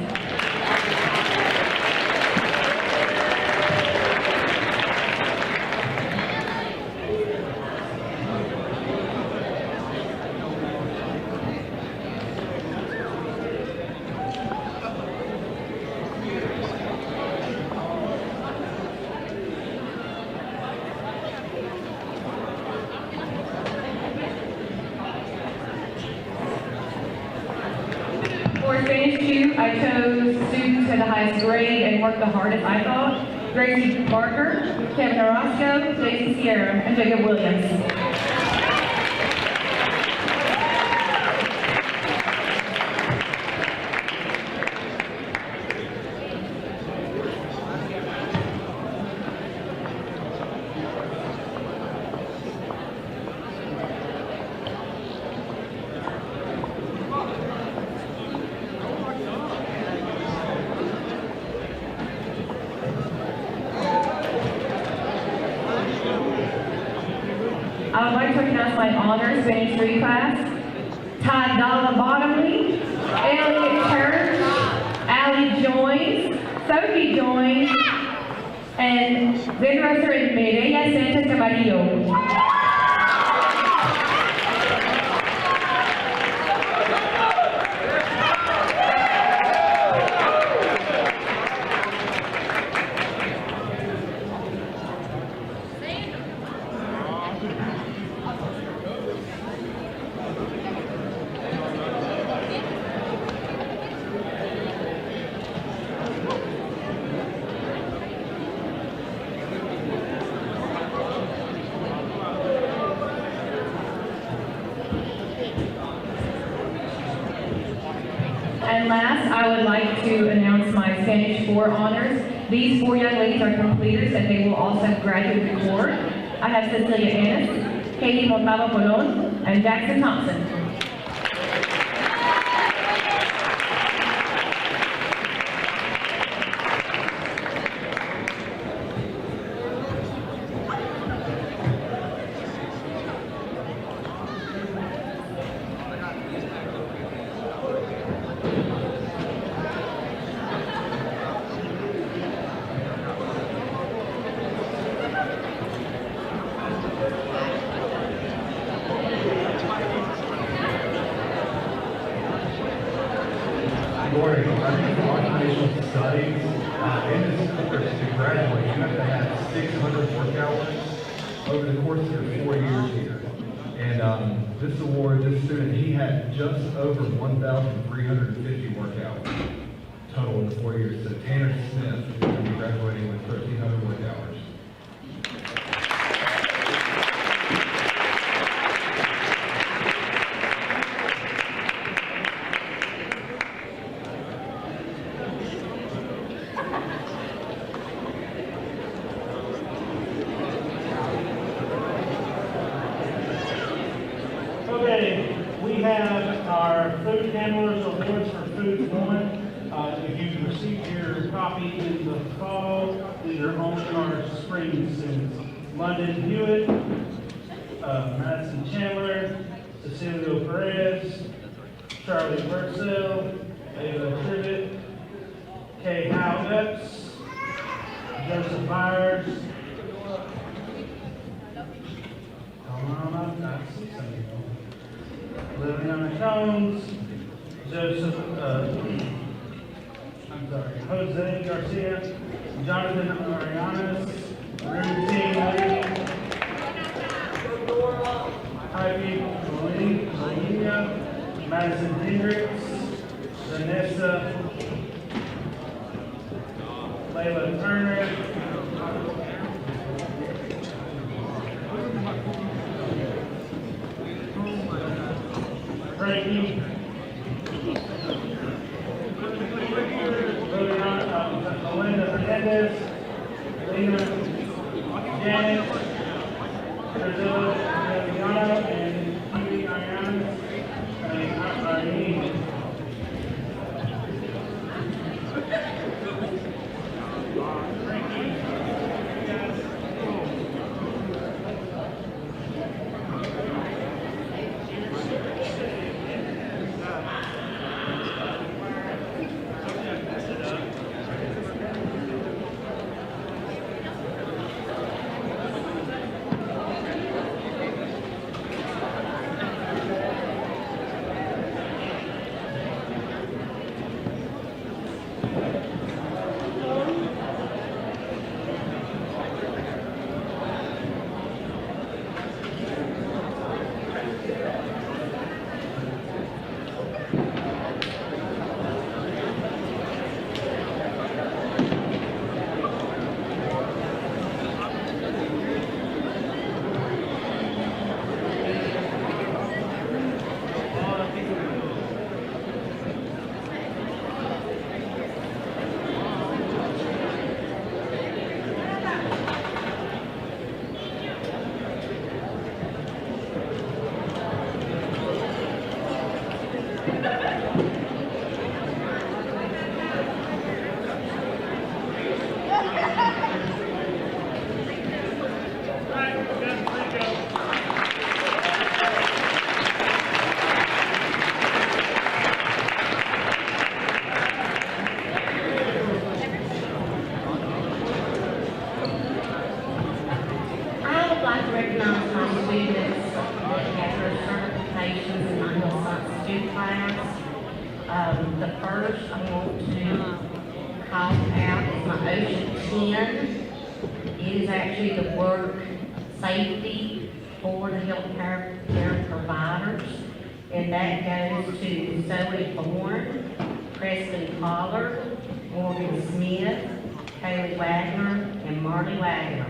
S1: For Spanish 2, I chose students who had the highest grade and worked the hardest, I thought. Gracie Barker, Kevin Orozco, Jason Sierra, and Jacob Williams. I would like to announce my honors Spanish 3 class. Todd Dalla Bottomley, Elliot Church, Allie Joins, Sophie Joins, and Vendresser and Mireya Sanchez Camarillo. And last, I would like to announce my Spanish 4 honors. These 4 young ladies are completers and they will also graduate the court. I have Cecilia Ennis, Katie Montalvo Colon, and Jackson Thompson.
S13: Good morning. I'm from Occupational Studies. In this course, to graduate, you have to have 600 work hours over the course of your 4 years here. And this award, this student, he had just over 1,350 work hours total in the 4 years. So Tanner Smith is going to be graduating with 1,300 work hours.
S14: Okay, we have our Food Handlers Awards for Food One. If you received your copy in the fall, these are only our spring students. London Hewitt, Madison Chandler, Charlie Purcell, Ava Tribbett, Kay Howdets, Joseph Myers. Come on up, I see some of you. Liliana Combs, Jose Garcia, Jonathan Arianes, Ruby Ivy Molina, Madison Hendricks, Vanessa, Layla Turner, Frankie, Melinda Hernandez, Lena, Janet, Brazil, Viviano, and Kiwi Ariana, and Arlene.
S15: The first I want to call out is my Ocean 10. It is actually the work safety for the healthcare providers. And that goes to Zoe Bourne, Preston Pollard, Morgan Smith, Kaylee Wagner, and Marty Wagner.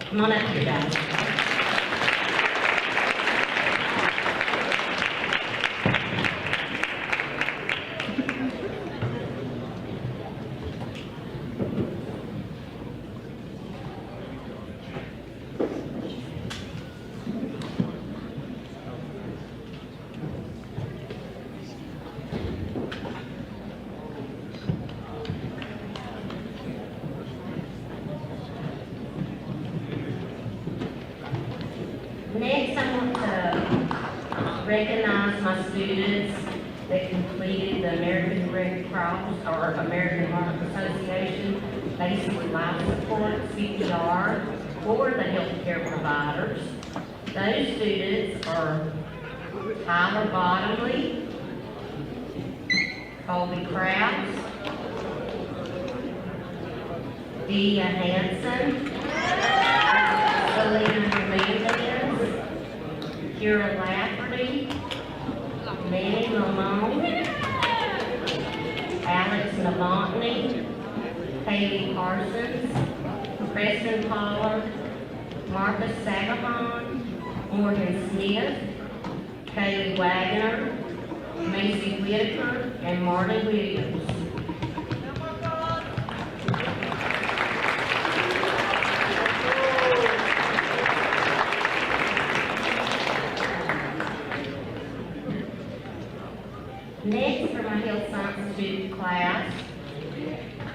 S15: Come on up here, guys. Next, I want to recognize my students that completed the American Red Cross or American Heart Association Basic Life Support CPR for the healthcare providers. Those students are Tyler Bottomley, Colby Krause, Dia Hanson, Selena Hernandez, Kira Lafferty, Manny Lamone, Alex Novotny, Haley Parsons, Preston Pollard, Marcus Sagahon, Morgan Smith, Kaylee Wagner, Macy Whitaker, and Marty Williams. Next, for my health science student class,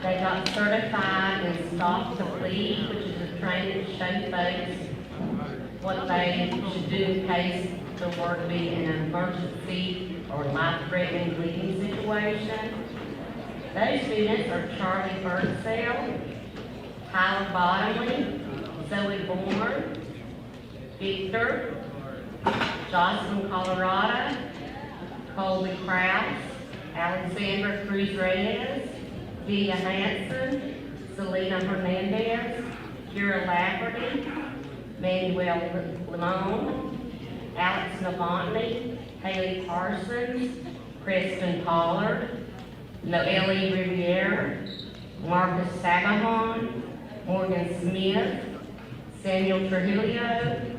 S15: they got certified in Stop to Bleed, which is a training to show folks what they should do in case the work be in an emergency or life-threatening bleeding situation. Those students are Charlie Birdsell, Tyler Bottomley, Zoe Bourne, Victor, Jocelyn Colorado, Colby Krause, Alexandra Cruz Reyes, Via Hanson, Selena Hernandez, Kira Lafferty, Manuel Limon, Alex Novotny, Haley Parsons, Kristen Pollard, Noelle Riviere, Marcus Sabajon, Morgan Smith, Samuel Trujillo,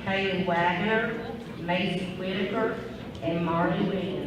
S15: Kaylee Wagner, Macy Whitaker, and Marty Williams.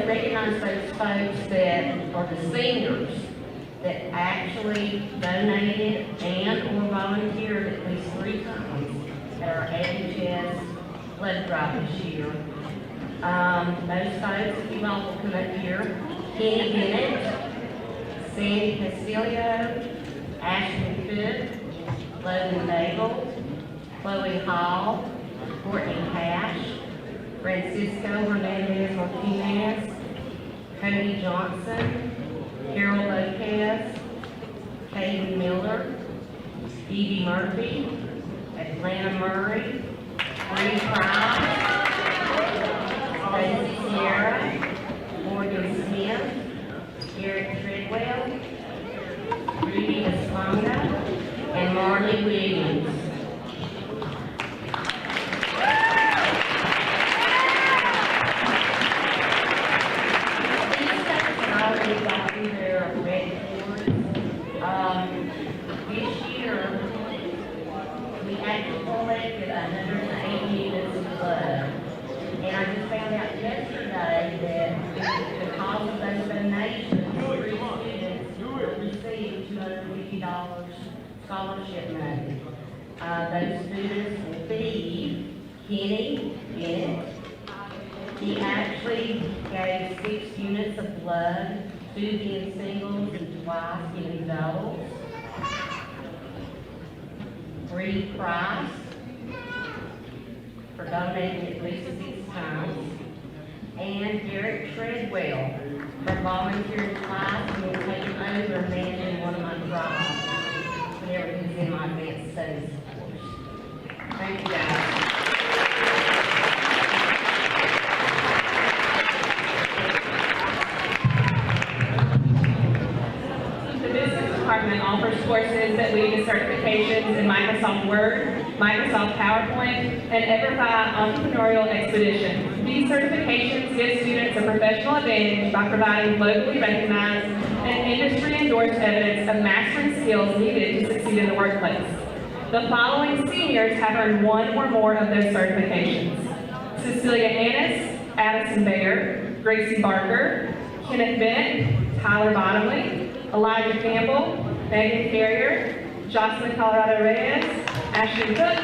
S15: Recognize those folks that are the seniors that actually donated and or volunteered at least 3 times at our AHS blood drive this year. Those folks, if you all will come up here, Kenny Bennett, Sandy Castillo, Ashley Cook, Logan Nagel, Chloe Hall, Courtney Cash, Francisco Hernandez Martinez, Cody Johnson, Carol Lopez, Katie Miller, Evie Murphy, Atlanta Murray, Bree Price, Stacey Sierra, Morgan Smith, Eric Treadwell, Rudy Esponga, and Marley Williams. This year, we actually collected 108 units of blood. And I just found out yesterday that because of those donations, 3 students will receive $250 scholarship money. Those students will be Kenny Bennett. He actually gave 6 units of blood, 2 being singles and twice giving doubles. Bree Price for donating at least 6 times. And Derek Treadwell for volunteering twice and will taking over and managing one of my drives whenever he's in my advanced studies course. Thank you guys.
S5: Department offers courses that lead to certifications in Microsoft Word, Microsoft PowerPoint, and EverFi Entrepreneurial Expedition. These certifications give students a professional advantage by providing globally recognized and industry-endorsed evidence of mastering skills needed to succeed in the workplace. The following seniors have earned 1 or more of those certifications: Cecilia Annis, Addison Bayer, Gracie Barker, Kenneth Bennett, Tyler Bottomley, Elijah Campbell, Megan Carrier, Jocelyn Colorado Reyes, Ashley Cook,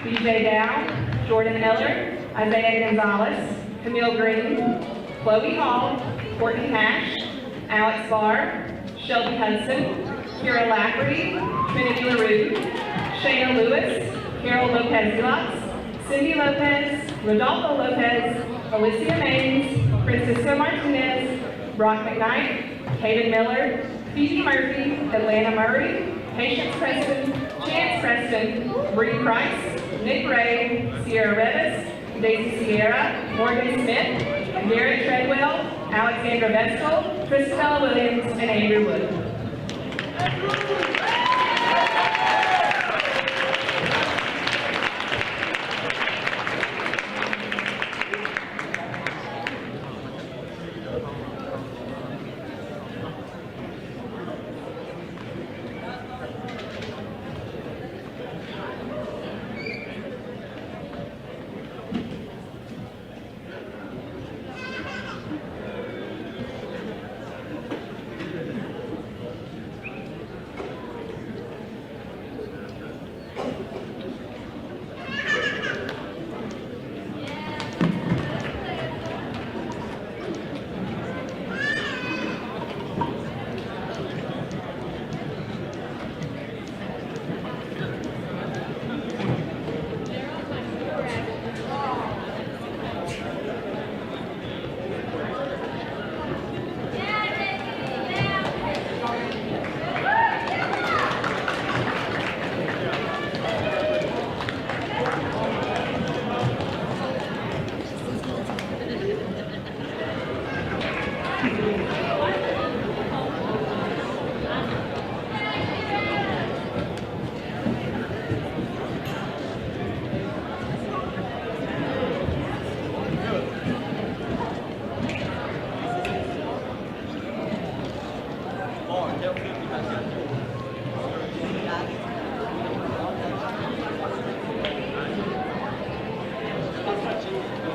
S5: BJ Dow, Jordan Eller, Isaiah Gonzalez, Camille Green, Chloe Hall, Courtney Hash, Alex Barr, Shelby Hudson, Kira Lafferty, Trinity LaRue, Shayna Lewis, Carol Lopez Glucks, Cindy Lopez, Rodolfo Lopez, Alicia Mays, Francisco Martinez, Brock McKnight, Hayden Miller, Phoebe Murphy, Atlanta Murray, Patience Preston, Chance Preston, Bree Price, Nick Ray, Sierra Revis, Daisy Sierra, Morgan Smith, Garrett Treadwell, Alexandra Vestal, Christabella Williams, and Andrew Wood.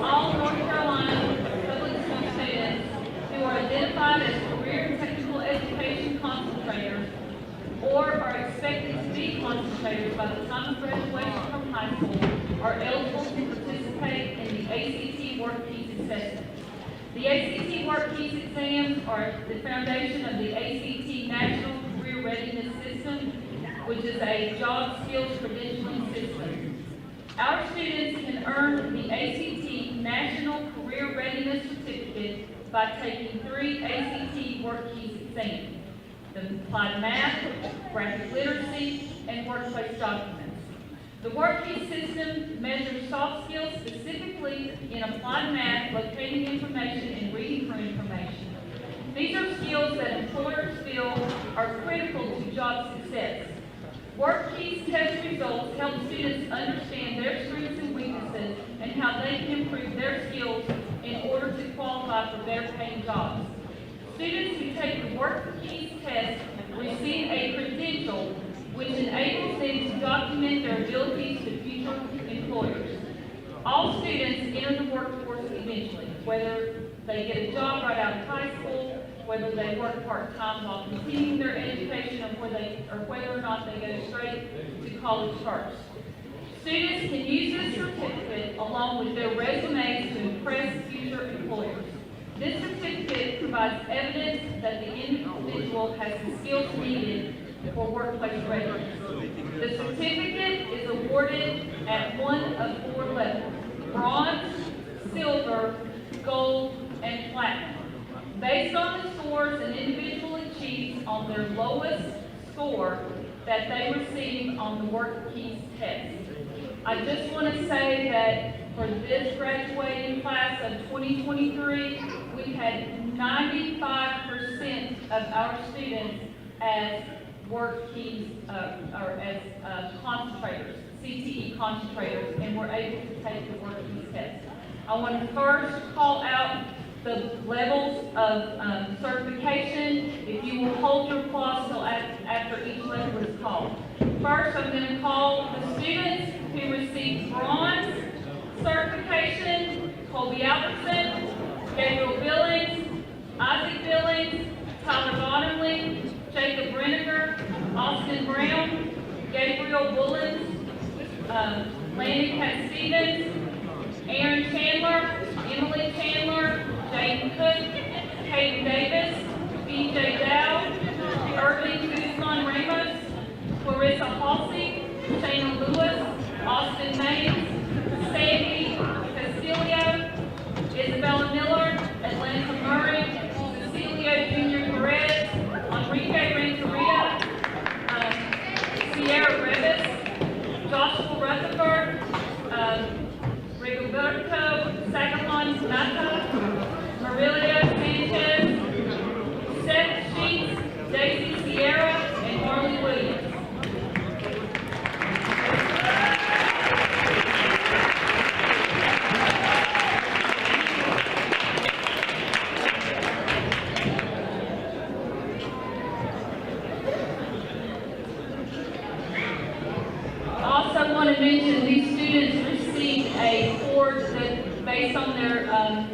S5: All North Carolina public school students who are identified as career and technical education concentrators or are expected to be concentrators by the time of graduation from high school are eligible to participate in the ACT Work Piece Assessment. The ACT Work Piece exams are the foundation of the ACT National Career Readiness System, which is a job skills credentialing system. Our students can earn the ACT National Career Readiness Certificate by taking 3 ACT Work Piece exams: the Applied Math, Graphic Literacy, and Workplace Documents. The Work Piece system measures soft skills specifically in Applied Math, locating information, and reading for information. These are skills that employers feel are critical to job success. Work Piece test results help students understand their strengths and weaknesses and how they can improve their skills in order to qualify for better paying jobs. Students who take the Work Piece test receive a credential which enables them to document their abilities to future employers. All students enter the workforce eventually, whether they get a job right out of high school, whether they work part-time while continuing their education, or whether or not they go straight to college first. Students can use this certificate along with their resumes to impress future employers. This certificate provides evidence that the individual has the skills needed for workplace readiness. The certificate is awarded at one of 4 levels: bronze, silver, gold, and platinum, based on the scores an individual achieves on their lowest score that they receive on the Work Piece test. I just want to say that for this graduating class of 2023, we had 95% of our students as Work Piece, or as concentrators, CTE concentrators, and were able to take the Work Piece test. I want to first call out the levels of certification. If you will hold your applause till after each level is called. First, I'm going to call the students who received bronze certification: Colby Albertson, Gabriel Billings, Isaac Billings, Tyler Bottomley, Jacob Brenniger, Austin Brown, Gabriel Bullens, Landon Cat Stevens, Aaron Chandler, Emily Chandler, Jaden Cook, Hayden Davis, BJ Dow, Irving Guzman Ramos, Clarissa Halsey, Shayna Lewis, Austin Mays, Sandy Castillo, Isabella Miller, Atlanta Murray, Cecilio Junior Perez, Enrique Renteria, Sierra Revis, Joshua Rutherford, Rigoberto Sagahan Nata, Marilio Sanchez, Seth Sheets, Daisy Sierra, and Marley Williams. Also want to mention these students received a award that based on their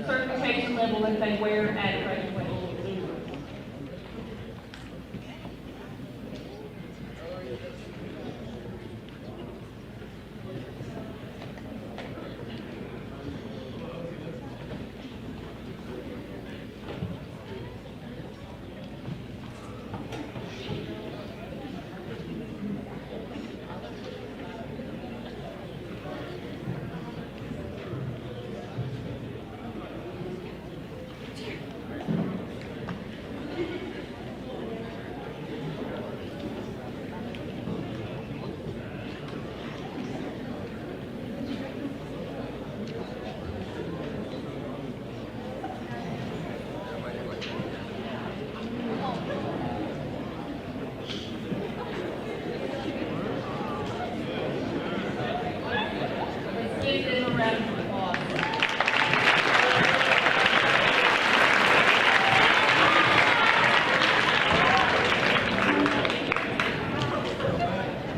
S5: certification level that they wear at graduation. Give them a round of applause.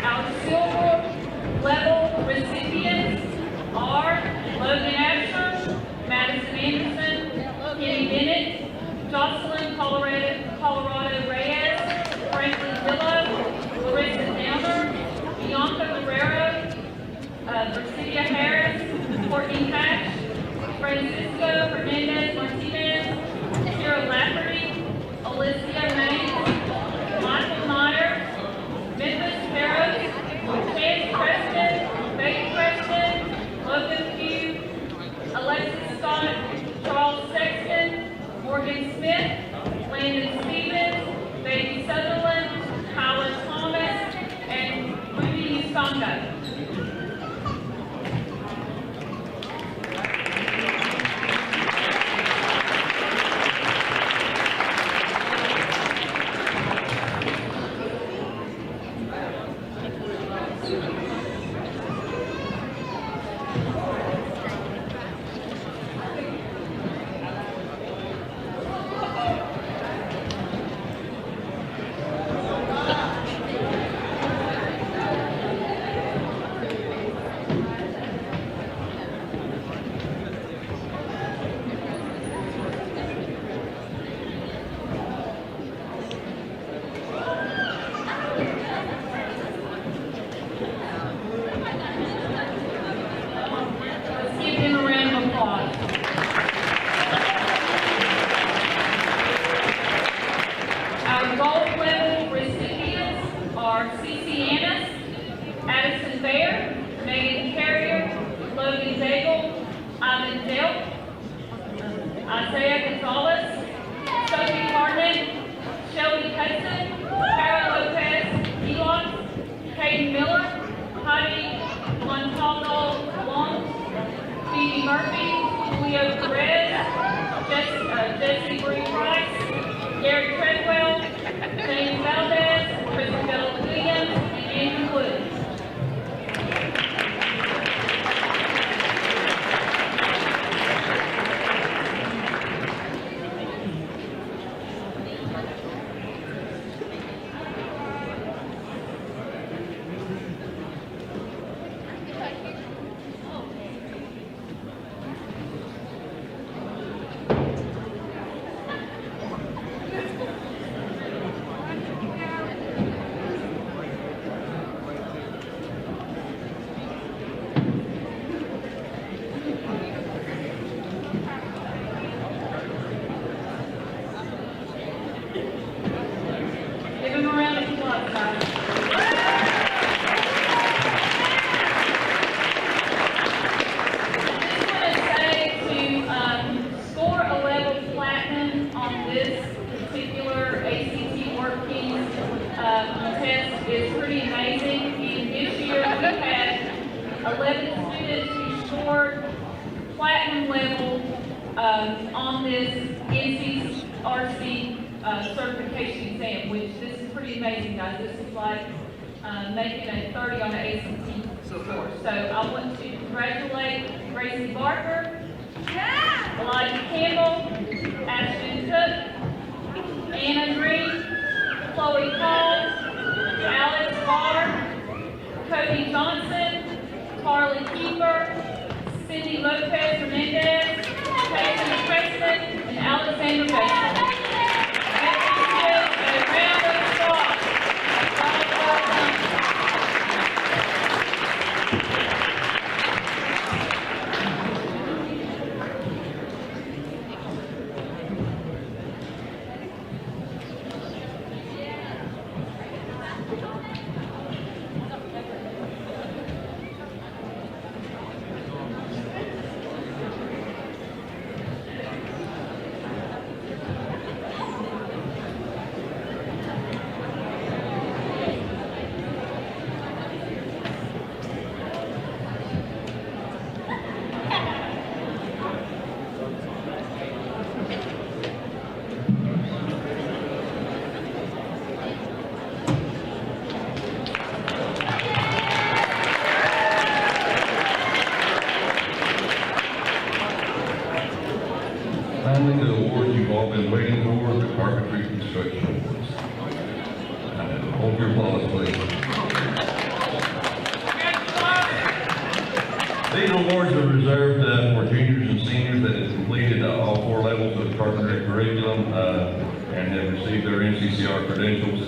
S5: Our silver level recipients are Logan Asher, Madison Anderson, Kenny Bennett, Jocelyn Colorado Reyes, Franklin Willow, Larissa Downer, Bianca Guerrero, Bercia Harris, Courtney Hatch, Francisco Hernandez Martinez, Shira Lafferty, Alicia Mays, Michael Myers, Memphis Harris, Chance Preston, Faith Preston, Logan Pugh, Alexis Scott, Charles Sexton, Morgan Smith, Landon Stevens, Baby Sutherland, Kyla Thomas, and Ruby Usongo. Let's give them a round of applause. Our gold level recipients are Cece Annis, Addison Bear, Megan Carrier, Logan Daigle, Ivan Delp, Isaiah Gonzalez, Sophie Hartman, Shelby Hudson, Kara Lopez, Elon, Caden Miller, Heidi Montalvo Long, Phoebe Murphy, Julio Perez, Jesse Bree Price, Gary Treadwell, James Valdez, Christabel Williams, and Andrew Wood. 11 students who scored platinum level on this NCRC certification exam, which this is pretty amazing, guys. This is like making a 30 on an ACT score. So I want to congratulate Gracie Barker, Elijah Campbell, Ashton Cook, Anna Green, Chloe Cole, Alex Barr, Cody Johnson, Carly Keeper, Cindy Lopez Hernandez, Peyton Preston, and Alexander Baker. A round of applause.
S4: Finally, the award you've all been waiting for, the Carpentry Construction Awards. Hold your applause, please. These awards are reserved for juniors and seniors that have completed all 4 levels of carpentry curriculum and have received their NCCR credentials.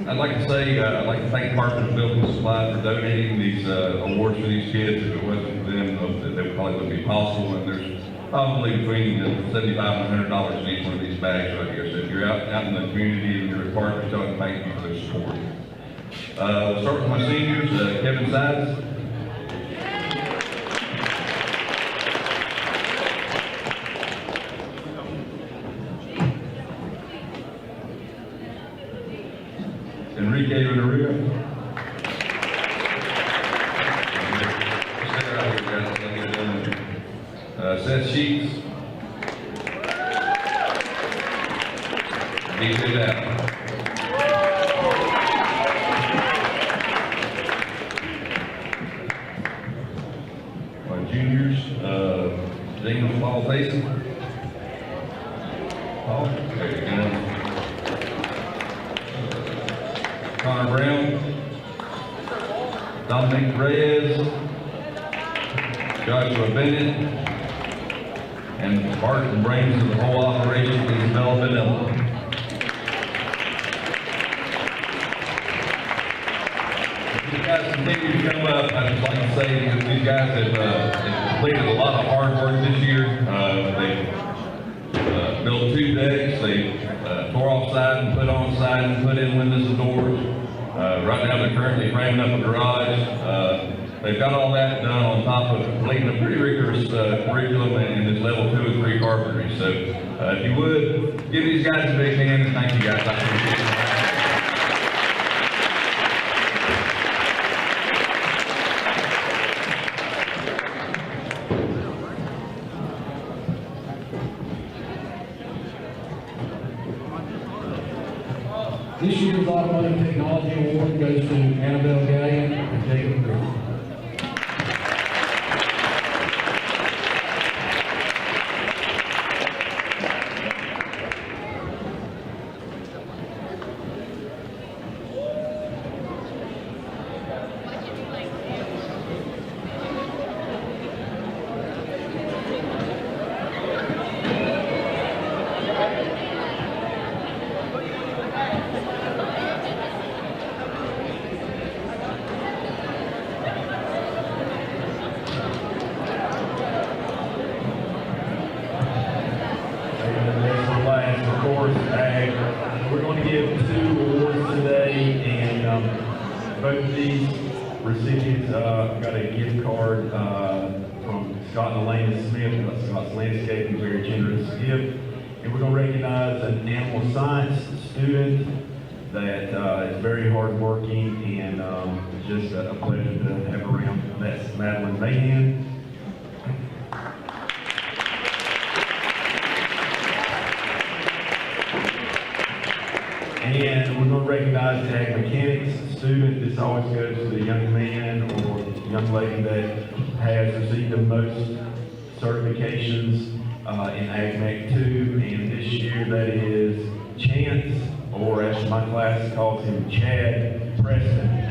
S4: I'd like to say, I'd like to thank Carpenter Building Supply for donating these awards for these kids. If it wasn't for them, they probably wouldn't be possible. And there's probably between $75 and $100 in each one of these bags right here. So if you're out in the community and you're a partner, tell them thank you for their support. We'll start with my seniors, Kevin Sides. Enrique Renneria. Seth Sheets. DJ Dow. My juniors, James Paul Tayson. Paul, there you go. Connor Brown, Dominic Reyes, Joshua Bennett, and the heart and brains of the whole operation is Mel Vanilla. If these guys continue to come up, I'd just like to say that these guys have completed a lot of hard work this year. They built 2 decks, they tore off siding, put on siding, put in windows and doors. Right now they're currently framing up a garage. They've got all that done on top of completing a pretty rigorous curriculum in this level 2 and 3 carpentry. So if you would, give these guys a big hand and thank you guys. I appreciate it.
S16: This year's Automotive Technology Award goes to Annabelle Gallion and Jacob Green.
S17: We're going to give 2 awards today, and both of these recipients got a gift card from Scott and Elena Smith, Scott's Landscaping, very generous gift. And we're going to recognize an animal science student that is very hardworking and just a pleasure to have around. That's Madeline Mahan. And we're going to recognize the ag mechanics student. This always goes to the young man or young lady that has received the most certifications in Ag Mech 2. And this year that is Chance, or as my class calls him, Chad Preston.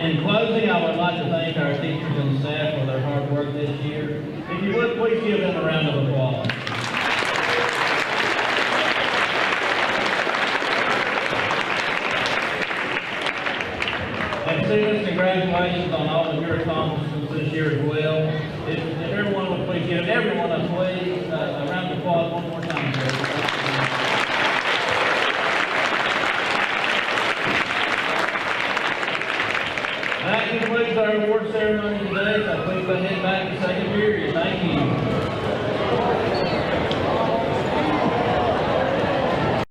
S2: In closing, I would like to thank our teachers and staff for their hard work this year. If you would, please give them a round of applause. And students, congratulations on all of your accomplishments this year as well. If everyone would please give everyone a round of applause one more time. That concludes our award ceremony today, so please go ahead back to second period. Thank you.